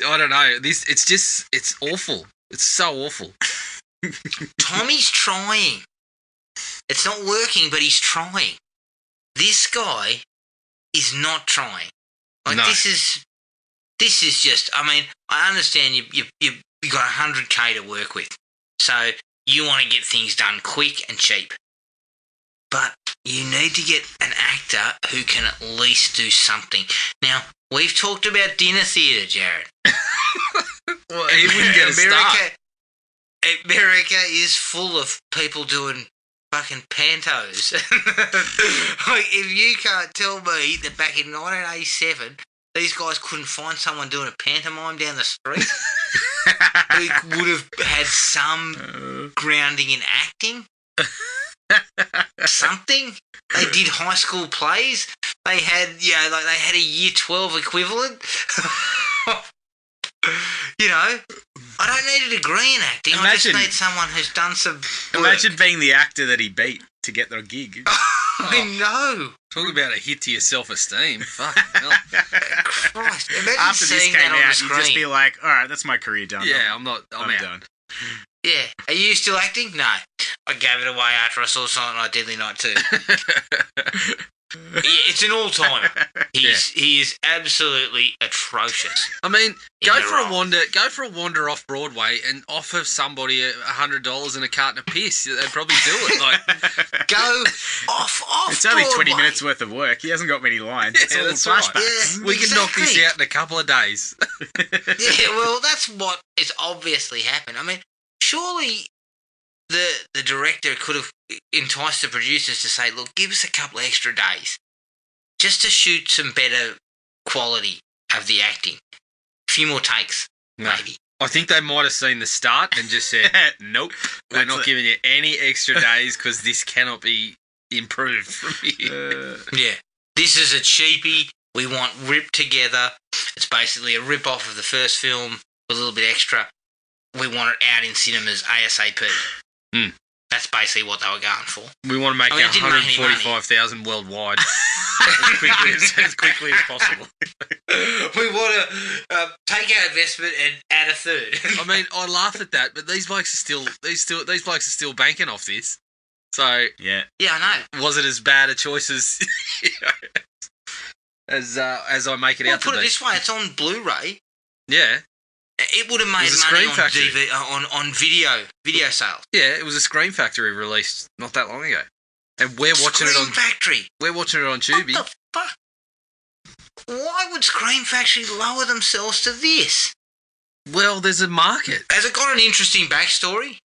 don't know. It's awful. It's so awful. Tommy's trying. It's not working, but he's trying. This guy is not trying. No. This is just. I understand you got 100K to work with, so you want to get things done quick and cheap. But you need to get an actor who can at least do something. Now, we've talked about dinner theatre, Jared. Well, he wouldn't get a start. America is full of people doing fucking pantos. If you can't tell me that back in 1987, these guys couldn't find someone doing a pantomime down the street who would have had some grounding in acting. Something. They did high school plays. They had, they had a year 12 equivalent. I don't need a degree in acting. I just need someone who's done some work. Imagine being the actor that he beat to get the gig. I know. Talk about a hit to your self-esteem. Fuck hell. Christ. Imagine After this seeing came that on the out, screen. you'd just be like, all right, that's my career done. Yeah, I'm I'm out. done. Yeah. Are you still acting? No. I gave it away after I saw Silent Night, Deadly Night 2. It's an all-timer. He is absolutely atrocious. I mean, In go the for a role. wander. Go for a wander off Broadway and offer somebody $100 and a carton of piss. They'd probably do it. Like, Go off It's only 20 Broadway. minutes worth of work. He hasn't got many lines. It's all that's right. flashbacks. Yeah. we can knock this Exactly. out in a couple of days. Yeah, well, that's what is obviously happened. I mean, surely the director could have enticed the producers to say, look, give us a couple of extra days just to shoot some better quality of the acting. A few more takes, No. maybe. I think they might have seen the start and just said, nope, we're That's not it. giving you any extra days because this cannot be improved from here. Yeah. This is a cheapie. We want ripped together. It's basically a rip-off of the first film with a little bit extra. We want it out in cinemas ASAP. Hmm. That's basically what they were going for. We want to make I mean, it didn't make any money. 145,000 worldwide as quickly as possible. We want to take our investment and add a third. I mean, I laugh at that, but these blokes are still banking off this. So Yeah. Yeah, I know. was it as bad a choice as as I make it Well, out put to it be? this way, it's on Blu-ray. Yeah, It would have made It was a money Scream on Factory. on video sales. yeah, it was a Scream Factory released not that long ago, and we're watching Scream it on Factory. Tubi. What the fuck? Why would Scream Factory lower themselves to this? Well, there's a market. Has it got an interesting backstory?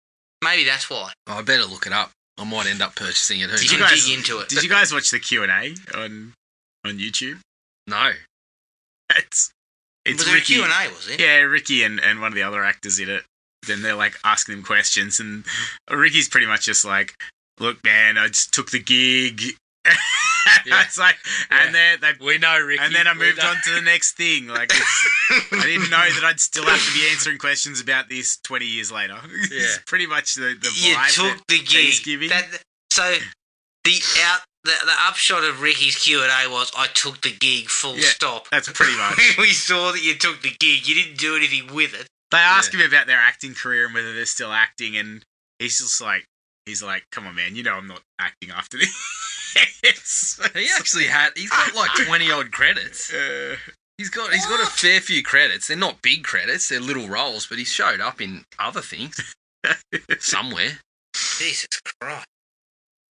Maybe that's why. I better look it up. I might end up purchasing it. Who You Did knows? can guys- dig into it. Did you guys watch the Q&A on YouTube? No. It's Was there a Ricky. Q&A, was it? Yeah, Ricky and one of the other actors in it. Then they're like asking him questions, and Ricky's pretty much just like, "Look, man, I just took the gig." Yeah. It's like, and then they, We know, Ricky. and then I We moved know. on to the next thing. Like, I didn't know that I'd still have to be answering questions about this 20 years later. Yeah. It's pretty much the You vibe took that the he's gig. giving. So the upshot of Ricky's Q&A was, I took the gig, full Yeah. stop. That's pretty much. We saw that you took the gig. You didn't do anything with it. They ask him about their acting career and whether they're still acting, and he's just like, "Come on, man, you know I'm not acting after this." He's got like 20 odd credits. He's got a fair few credits. They're not big credits, they're little roles, but he's showed up in other things somewhere. Jesus Christ.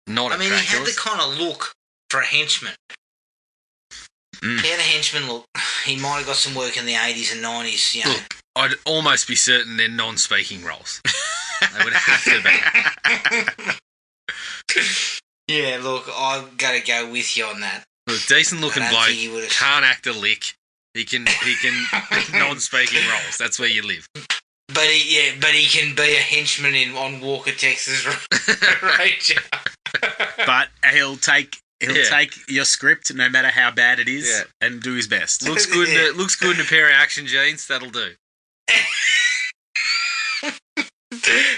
Not I at mean, he had the Dracula's. kind of look for a henchman. Mm. He had a henchman look. He might have got some work in the 80s and 90s, you know. Look, I'd almost be certain they're non-speaking roles. They would have to be. Yeah, look, I've got to go with you on that. Look, decent looking I don't bloke, think he would've- can't act a lick. He can non-speaking roles. That's where you live. But he can be a henchman on Walker, Texas Ranger. But he'll take your script, no matter how bad it is, Yeah. and do his best. Looks good. Looks good in a pair of action jeans. That'll do.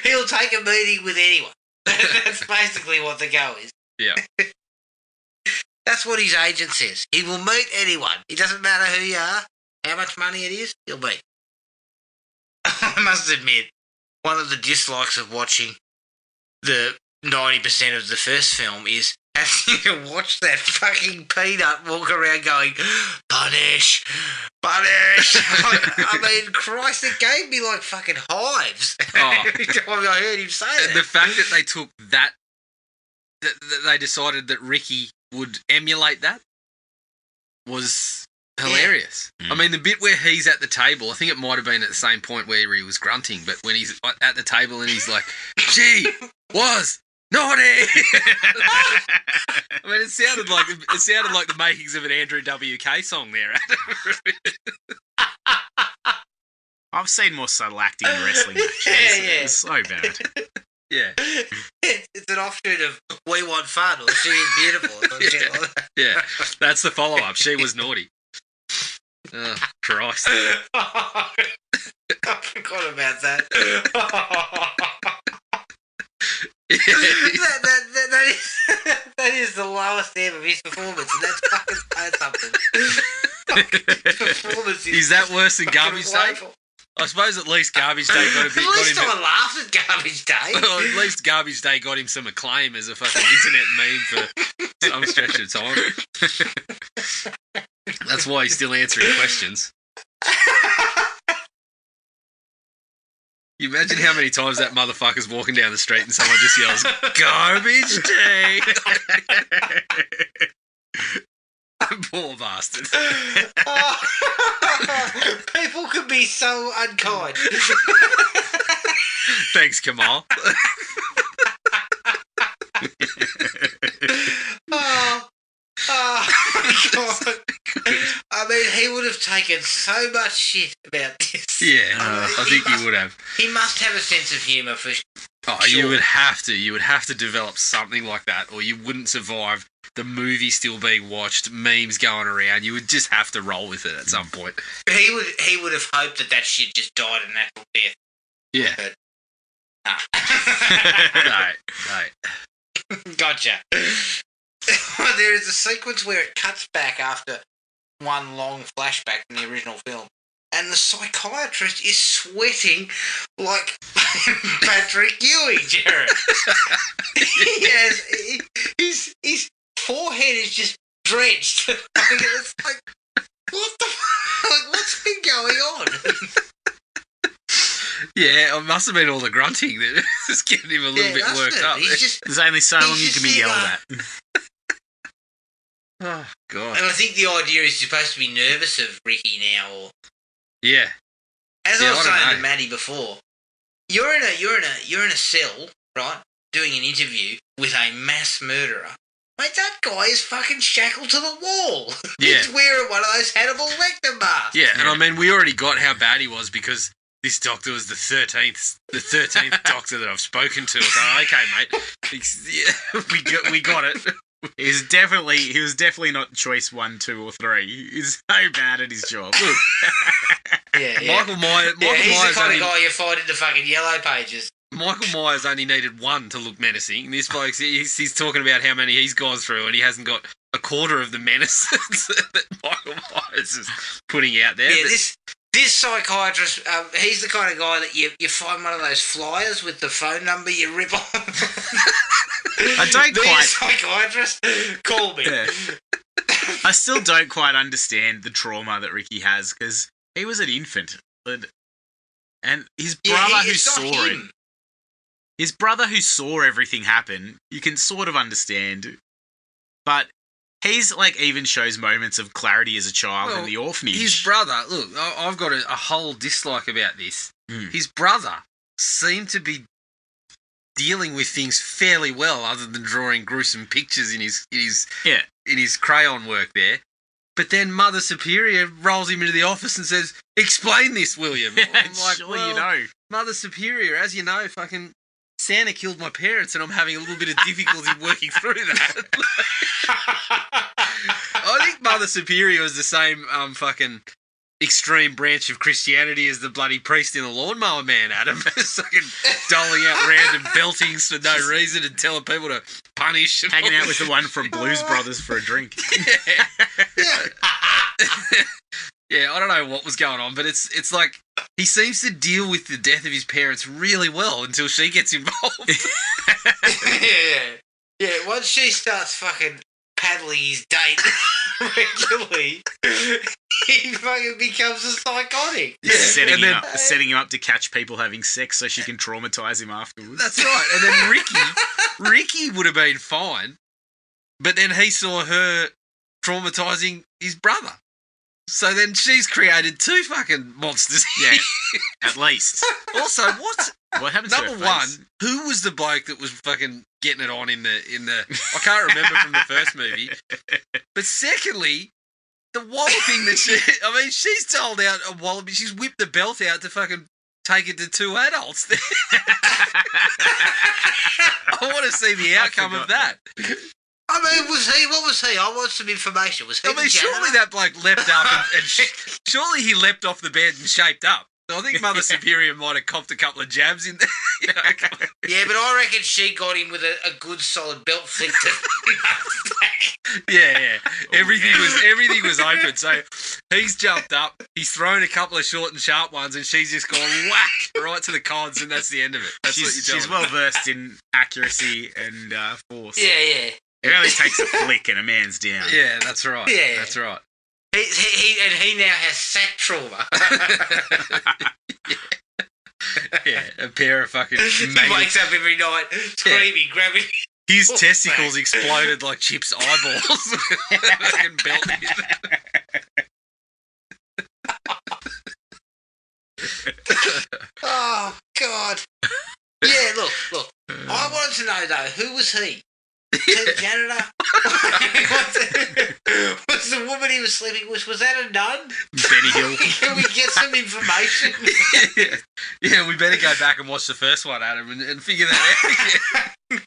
He'll take a meeting with anyone. That's basically what the go is. Yeah. That's what his agent says. He will meet anyone. It doesn't matter who you are, how much money it is, he'll meet. I must admit, one of the dislikes of watching the 90% of the first film is having to watch that fucking peanut walk around going, punish, punish. I mean, Christ, it gave me like fucking hives every time I heard him say And that. the fact that they took that they decided that Ricky would emulate that was hilarious. Yeah. I mean, the bit where he's at the table, I think it might have been at the same point where he was grunting, but when he's at the table and he's like, "She was naughty." I mean, it sounded like the makings of an Andrew WK song there. I've seen more subtle acting in wrestling matches. Yeah. It's so bad. Yeah, It's an offshoot of We Want Fun or She Is Beautiful or some shit like that. yeah. That's the follow-up. She was naughty. Oh, Christ. I forgot about that. that is the lowest ebb of his performance, and that's fucking saying something. His performance Is that worse than fucking Garbage Day? woeful. I suppose at least Garbage Day got a bit. At least got him, I laughed at Garbage Day. well, at least Garbage Day got him some acclaim as a fucking internet meme for some stretch of time. That's why he's still answering questions. You imagine how many times that motherfucker's walking down the street and someone just yells, "Garbage day!" Poor bastard. People can be so unkind. Thanks, Kamal. Oh God. I mean, he would have taken so much shit about this. Yeah, I think he would have. He must have a sense of humour for Oh, sure. you would have to. You would have to develop something like that, or you wouldn't survive the movie still being watched, memes going around. You would just have to roll with it at some point. He would have hoped that shit just died a natural death. Yeah. But, No. Gotcha. There is a sequence where it cuts back after one long flashback from the original film, and the psychiatrist is sweating like Patrick Ewing, Jared. His forehead is just drenched. It's like, what the fuck? Like, what's been going on? Yeah, it must have been all the grunting that was getting him a little bit worked up. There's only so long you can be yelled at. Oh, God. And I think the idea is supposed to be nervous of Ricky now, or Yeah. as Yeah, I was I don't saying know. to Maddie before, you're in a cell, right, doing an interview with a mass murderer. Mate, that guy is fucking shackled to the wall. Yeah. He's wearing one of those Hannibal Lecter masks. Yeah, and I mean, we already got how bad he was because this doctor was the 13th doctor that I've spoken to. So, okay, mate. Yeah, we got it. He was definitely not choice 1, 2, or 3. He's so bad at his job. Yeah. Michael Myers. He's the kind only, of guy you find in the fucking yellow pages. Michael Myers only needed one to look menacing. This bloke, he's talking about how many he's gone through, and he hasn't got a quarter of the menace that Michael Myers is putting out there. Yeah, this psychiatrist, he's the kind of guy that you find one of those flyers with the phone number you rip off. I don't Be a quite. psychiatrist, call me. Yeah. I still don't quite understand the trauma that Ricky has because he was an infant, and his brother who it's not saw it. him. His brother who saw everything happen, you can sort of understand, but he's like even shows moments of clarity as a child in the orphanage. His brother, look, I've got a whole dislike about this. Mm. His brother seemed to be dealing with things fairly well, other than drawing gruesome pictures in his crayon work there. But then Mother Superior rolls him into the office and says, "Explain this, William." I'm like, Surely well, you know. Mother Superior, as you know, fucking Santa killed my parents, and I'm having a little bit of difficulty working through that. I think Mother Superior is the same fucking extreme branch of Christianity as the bloody priest in the Lawnmower Man, Adam. Just fucking doling out random beltings for no reason and telling people to punish. And Hanging all out with the one from Blues Brothers for a drink. Yeah, I don't know what was going on, but it's like he seems to deal with the death of his parents really well until she gets involved. Yeah. Once she starts fucking paddling his date regularly, he fucking becomes a psychotic. Yeah, setting him up to catch people having sex so she can traumatise him afterwards. That's right. And then Ricky would have been fine, but then he saw her traumatising his brother. So then she's created two fucking monsters. Yeah, at least. Also, What happened to her number face? one, who was the bloke that was fucking getting it on in the I can't remember from the first movie. But secondly, the walloping that she's told out a walloping, she's whipped the belt out to fucking take it to two adults. I want to see the outcome of that. I mean, what was he? I want some information. Was he the surely that bloke leapt up and surely he leapt off the bed and shaped up. I think Mother Superior might have copped a couple of jabs in there. Yeah, but I reckon she got him with a good solid belt flick to Yeah. Everything was open. So he's jumped up, he's thrown a couple of short and sharp ones, and she's just gone whack right to the cods, and that's the end of it. That's what you tell She's me. well versed in accuracy and force. Yeah. It only takes a flick and a man's down. Yeah, that's right. Yeah. That's right. He now has sack trauma. Yeah, a pair of fucking He wakes up every night screaming, grabbing. His testicles exploded like Chip's eyeballs. Fucking belt Oh, God. Yeah, look. I wanted to know, though, who was he? The janitor? Was the woman he was sleeping with, was that a nun? Benny Hill. Can we get some information? Yeah, we better go back and watch the first one, Adam, and figure that out.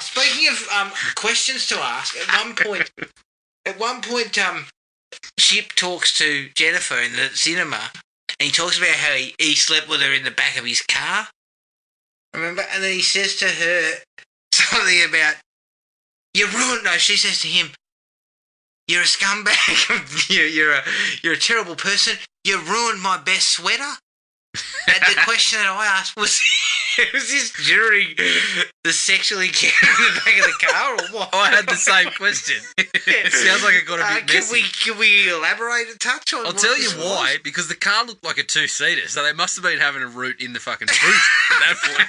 Speaking of questions to ask, at one point, Chip talks to Jennifer in the cinema, and he talks about how he slept with her in the back of his car. Remember? And then he says to her something about, "You ruined." No, she says to him, "You're a scumbag. You're a terrible person. You ruined my best sweater." And the question that I asked was this during the sexual encounter in the back of the car or what? I had the same question. It sounds like it got a bit messy. Can we elaborate a touch on I'll what tell you this why. was? Because the car looked like a two-seater, so they must have been having a root in the fucking boot at that point.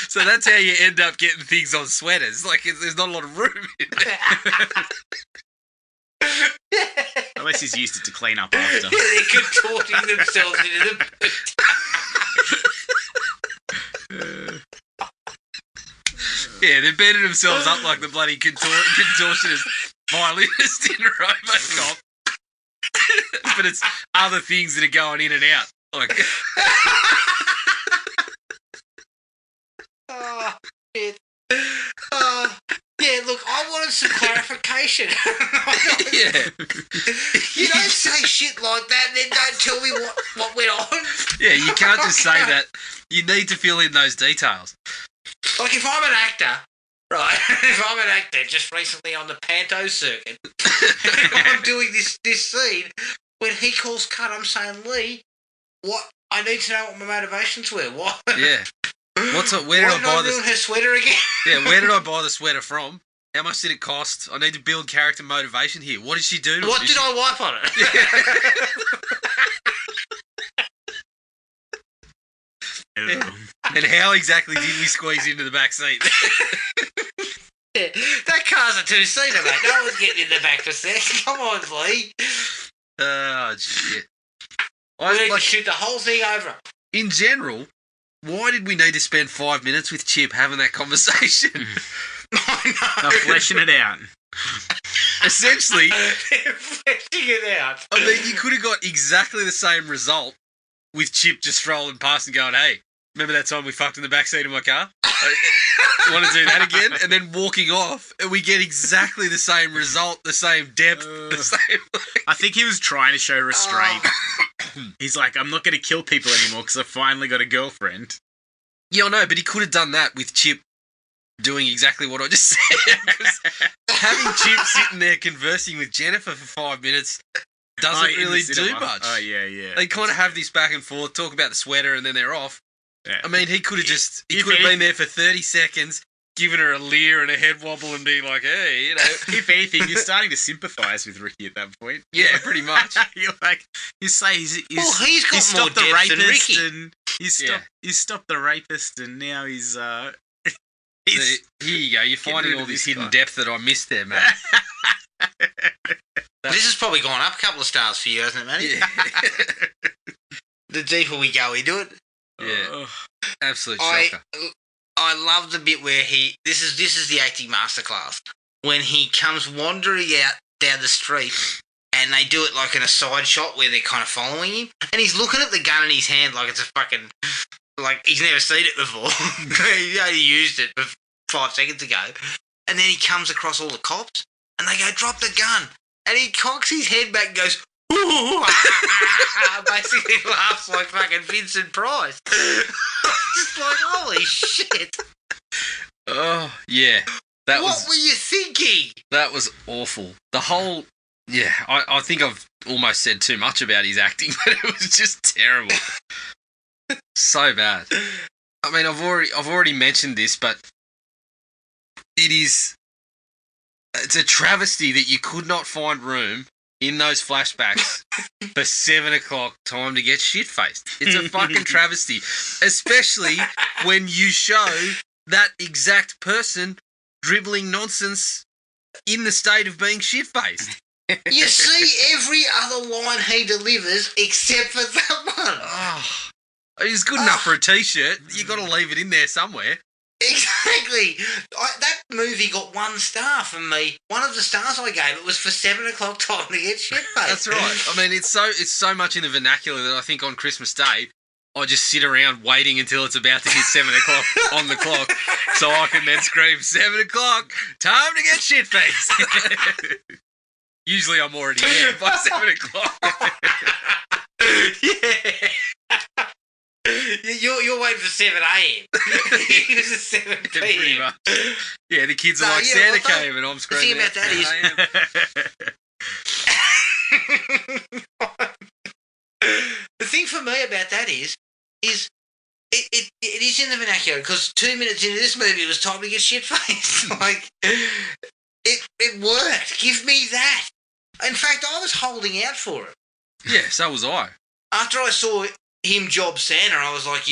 So that's how you end up getting things on sweaters. Like, there's not a lot of room in it. Unless he's used it to clean up after. They're contorting themselves into the Yeah, they're bending themselves up like the bloody contortionist violinist in RoboCop. But it's other things that are going in and out. Like, oh, shit. Yeah, look, I wanted some clarification. yeah. You don't say shit like that and then don't tell me what went on. Yeah, you can't just say that. You need to fill in those details. Like, if I'm an actor, right, if I'm an actor just recently on the Panto circuit, I'm doing this scene, when he calls cut, I'm saying, Lee, what? I need to know what my motivations were. What? Yeah. Where did Why I buy ruin this? her sweater again? Yeah, where did I buy the sweater from? How much did it cost? I need to build character motivation here. What did she do to What it? did I wipe on it? And how exactly did we squeeze into the back seat? Yeah, that car's a two-seater, mate. No one's getting in the back for sex. Come on, Lee. Oh, shit. We need to shoot the whole thing over. In general, why did we need to spend 5 minutes with Chip having that conversation? I know. They're fleshing it out. Essentially, They're fleshing it out. I mean, you could have got exactly the same result with Chip just strolling past and going, "Hey, remember that time we fucked in the backseat of my car? Want to do that again?" And then walking off, and we get exactly the same result, the same depth, the same... I think he was trying to show restraint. He's like, I'm not going to kill people anymore because I finally got a girlfriend. Yeah, I know, but he could have done that with Chip doing exactly what I just said. 'Cause having Chip sitting there conversing with Jennifer for 5 minutes doesn't in really the do cinema. much. Oh, yeah. They kind of have this back and forth, talk about the sweater, and then they're off. Yeah. I mean, he could have just... He If could have anything- been there for 30 seconds, giving her a leer and a head wobble and being like, hey, you know... If anything, you're starting to sympathise with Ricky at that point. Yeah, pretty much. You're like, you say he's Well, he's got more stopped the depth than rapist Ricky. and he's stopped the rapist and now he's Here you go. You're finding rid all of this this hidden guy. depth that I missed there, mate. This has probably gone up a couple of stars for you, hasn't it, Matty? Yeah. The deeper we go into it. Yeah. Absolute I shocker. love the bit where this is the acting masterclass. When he comes wandering out down the street and they do it like in a side shot where they're kind of following him and he's looking at the gun in his hand like it's a fucking... Like, he's never seen it before. He only used it 5 seconds ago. And then he comes across all the cops and they go, drop the gun. And he cocks his head back and goes, ooh, basically laughs like fucking Vincent Price. Just like, holy shit. Oh, yeah. What were you thinking? That was awful. The whole... Yeah, I think I've almost said too much about his acting, but it was just terrible. So bad. I mean, I've already mentioned this, but it's a travesty that you could not find room in those flashbacks for 7 o'clock time to get shit-faced. It's a fucking travesty, especially when you show that exact person dribbling nonsense in the state of being shit-faced. You see every other line he delivers except for that one. Oh, it's good enough for a T-shirt. You got to leave it in there somewhere. Exactly. That movie got 1 star from me. One of the stars I gave it was for 7 o'clock time to get shit faced. That's right. I mean, it's so much in the vernacular that I think on Christmas Day I just sit around waiting until it's about to hit 7 o'clock on the clock, so I can then scream 7 o'clock, time to get shit faced. Usually I'm already there by 7 o'clock. Yeah. You're waiting for 7 a.m. It was at 7 p.m. Yeah, the kids are Santa came and I'm screaming. The thing about that is... The thing for me about that is it is in the vernacular, because 2 minutes into this movie it was time to get shit-faced. Like, it worked. Give me that. In fact, I was holding out for it. Yeah, so was I. After I saw him job Santa, I was like,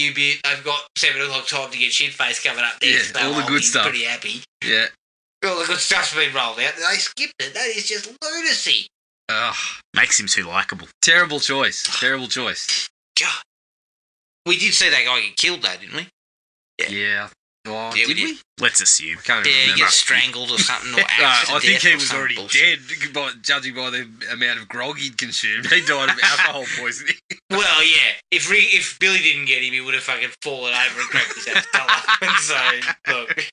I've got 7 o'clock time to get shit-faced coming up next. Yeah, all the good stuff. Pretty happy. Yeah. All the good stuff's been rolled out. They skipped it. That is just lunacy. Ugh. Makes him too likeable. Terrible choice. Terrible choice. God. We did see that guy get killed, though, didn't we? Yeah. Oh, Yeah, did we we? did. Let's assume. Can't Yeah, remember. he gets strangled or something, or axed to I think death he or was some already bullshit. dead, judging by the amount of grog he'd consumed. He died of alcohol poisoning. Well, yeah. If Billy didn't get him, he would have fucking fallen over and cracked his ass up. So, look,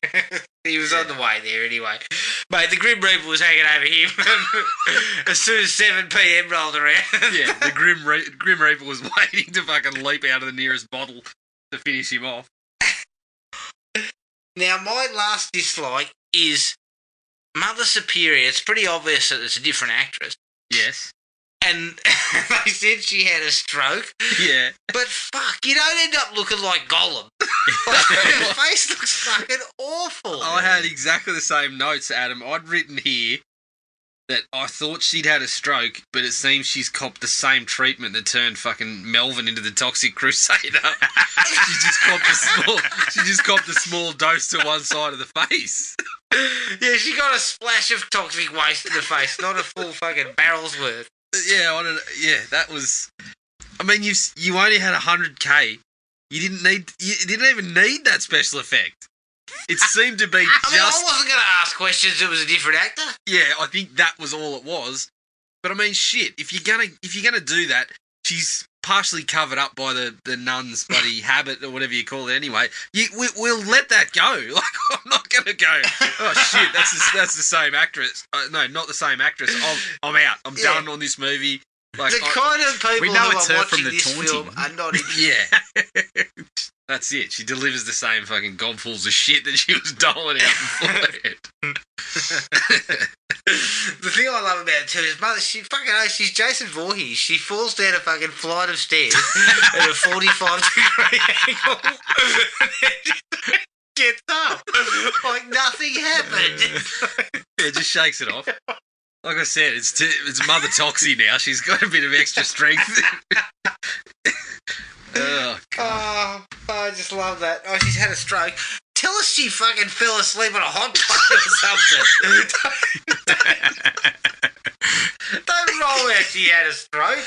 he was on the way there anyway. Mate, the Grim Reaper was hanging over him as soon as 7 p.m. rolled around. Yeah, the Grim Reaper was waiting to fucking leap out of the nearest bottle to finish him off. Now, my last dislike is Mother Superior. It's pretty obvious that it's a different actress. Yes. And they said she had a stroke. Yeah. But fuck, you don't end up looking like Gollum. Her face looks fucking awful. I had exactly the same notes, Adam. I'd written here that I thought she'd had a stroke, but it seems she's copped the same treatment that turned fucking Melvin into the Toxic Crusader. She just copped a small dose to one side of the face. Yeah, she got a splash of toxic waste in the face, not a full fucking barrel's worth. Yeah, I don't know. Yeah, that was. I mean, you only had 100K. You didn't even need that special effect. It seemed to be I just. mean, I wasn't going to ask questions. It was a different actor. Yeah, I think that was all it was. But I mean, shit. If you're gonna do that, she's partially covered up by the nun's bloody habit or whatever you call it. Anyway, we'll let that go. Like, I'm not gonna go. Oh shit, that's the same actress. No, not the same actress. I'm out. I'm done on this movie. Like, the kind of people we know who it's are her watching from the this taunting. film are not interested. Yeah. That's it. She delivers the same fucking gobfuls of shit that she was doling out beforehand. The thing I love about it too is Mother. She's Jason Voorhees. She falls down a fucking flight of stairs at a 45-degree angle, and then gets up like nothing happened. Yeah, just shakes it off. Like I said, it's Mother Toxie now. She's got a bit of extra strength. Oh, God. Oh, I just love that. Oh, she's had a stroke. Tell us she fucking fell asleep on a hot plate or something. Don't roll out she had a stroke.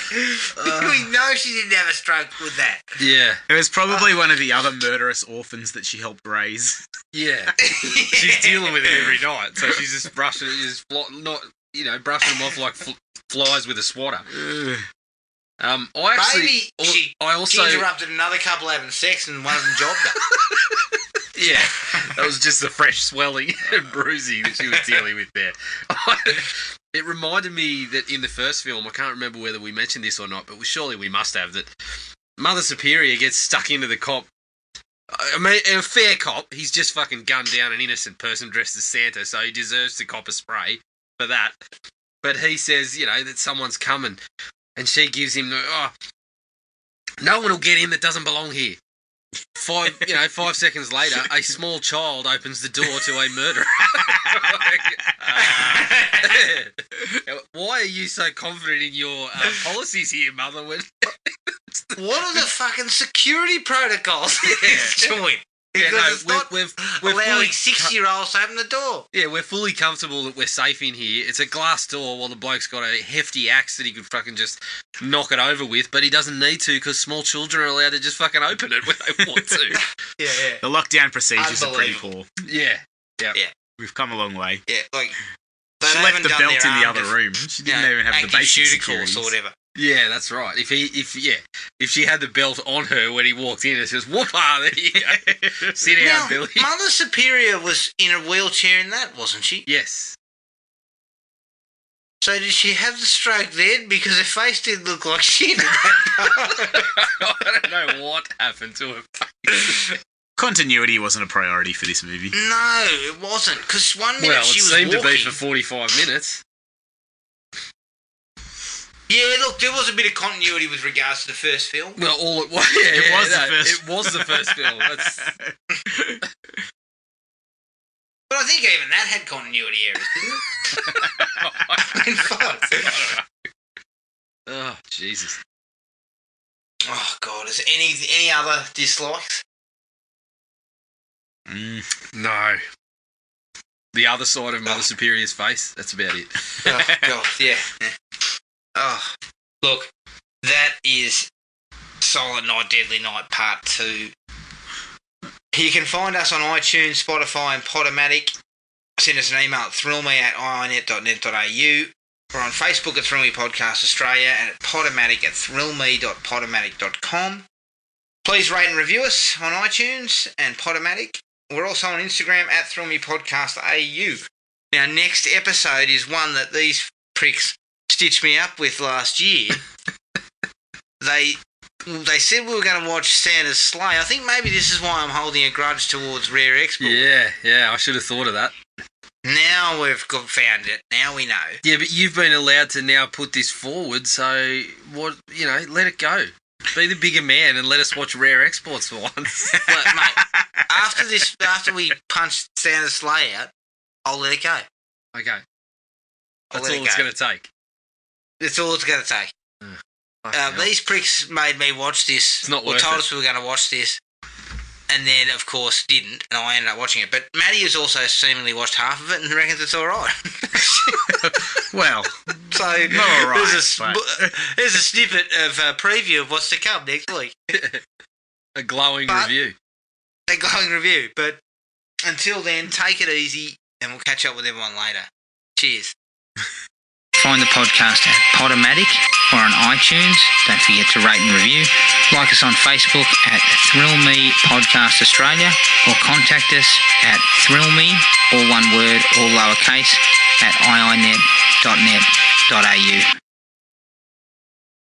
We know she didn't have a stroke with that. Yeah. It was probably one of the other murderous orphans that she helped raise. Yeah. She's dealing with it every night, so she's just brushing them off like flies with a swatter. Maybe she also interrupted another couple having sex and one of them jobbed her. Yeah, that was just the fresh swelling and bruising that she was dealing with there. It reminded me that in the first film, I can't remember whether we mentioned this or not, but surely we must have, that Mother Superior gets stuck into the cop. I mean, a fair cop, he's just fucking gunned down an innocent person dressed as Santa, so he deserves to cop a spray for that. But he says, that someone's coming. And she gives him no one will get in that doesn't belong here. 5 seconds later, a small child opens the door to a murderer. Why are you so confident in your policies here, mother? What are the fucking security protocols in this joint? Because we're allowing 6-year-olds to open the door. Yeah, we're fully comfortable that we're safe in here. It's a glass door while the bloke's got a hefty axe that he could fucking just knock it over with, but he doesn't need to because small children are allowed to just fucking open it when they want to. Yeah. The lockdown procedures are pretty poor. Yeah. We've come a long way. Yeah, like... She left the belt in the other room. She didn't even have the basic securities. Or whatever. Yeah, that's right. If she had the belt on her when he walked in, it says, "Whoopah, there you go. Sit down, Billy." Mother Superior was in a wheelchair in that, wasn't she? Yes. So did she have the stroke then? Because her face didn't look like shit in that. I don't know what happened to her face. Continuity wasn't a priority for this movie. No, it wasn't. Because one minute she was walking. Well, it seemed to be for 45 minutes. Yeah, look, there was a bit of continuity with regards to the first film. Well, it was the first film. But I think even that had continuity errors, didn't it? Oh, Jesus. Oh, God. Is there any other dislikes? No. The other side of Mother Superior's face, that's about it. Oh, God, yeah. Oh, look, that is Silent Night, Deadly Night Part 2. You can find us on iTunes, Spotify and Podomatic. Send us an email at thrillme@iinet.net.au. We're on Facebook at Thrill Me Podcast Australia and at Podomatic at thrillme.podomatic.com. Please rate and review us on iTunes and Podomatic. We're also on Instagram at Thrill Me Podcast AU. Now, next episode is one that these pricks stitched me up with last year. They said we were going to watch Santa's Sleigh. I think maybe this is why I'm holding a grudge towards Rare Export. Yeah, I should have thought of that. Now we've found it. Now we know. Yeah, but you've been allowed to now put this forward, so let it go. Be the bigger man and let us watch Rare Exports for once. But, mate, after we punch Santa's Sleigh out, I'll let it go. Okay. That's all it's going to take. That's all it's going to take. These pricks made me watch this. It's not worth told it. us we were going to watch this, and then, of course, didn't, and I ended up watching it. But Maddie has also seemingly watched half of it and reckons it's all right. Well, so not all right. There's a snippet of a preview of what's to come next week. A glowing review. A glowing review. But until then, take it easy, and we'll catch up with everyone later. Cheers. Find the podcast at Podomatic or on iTunes. Don't forget to rate and review. Like us on Facebook at Thrill Me Podcast Australia or contact us at thrillme, all one word, all lowercase, at iinet.net.au.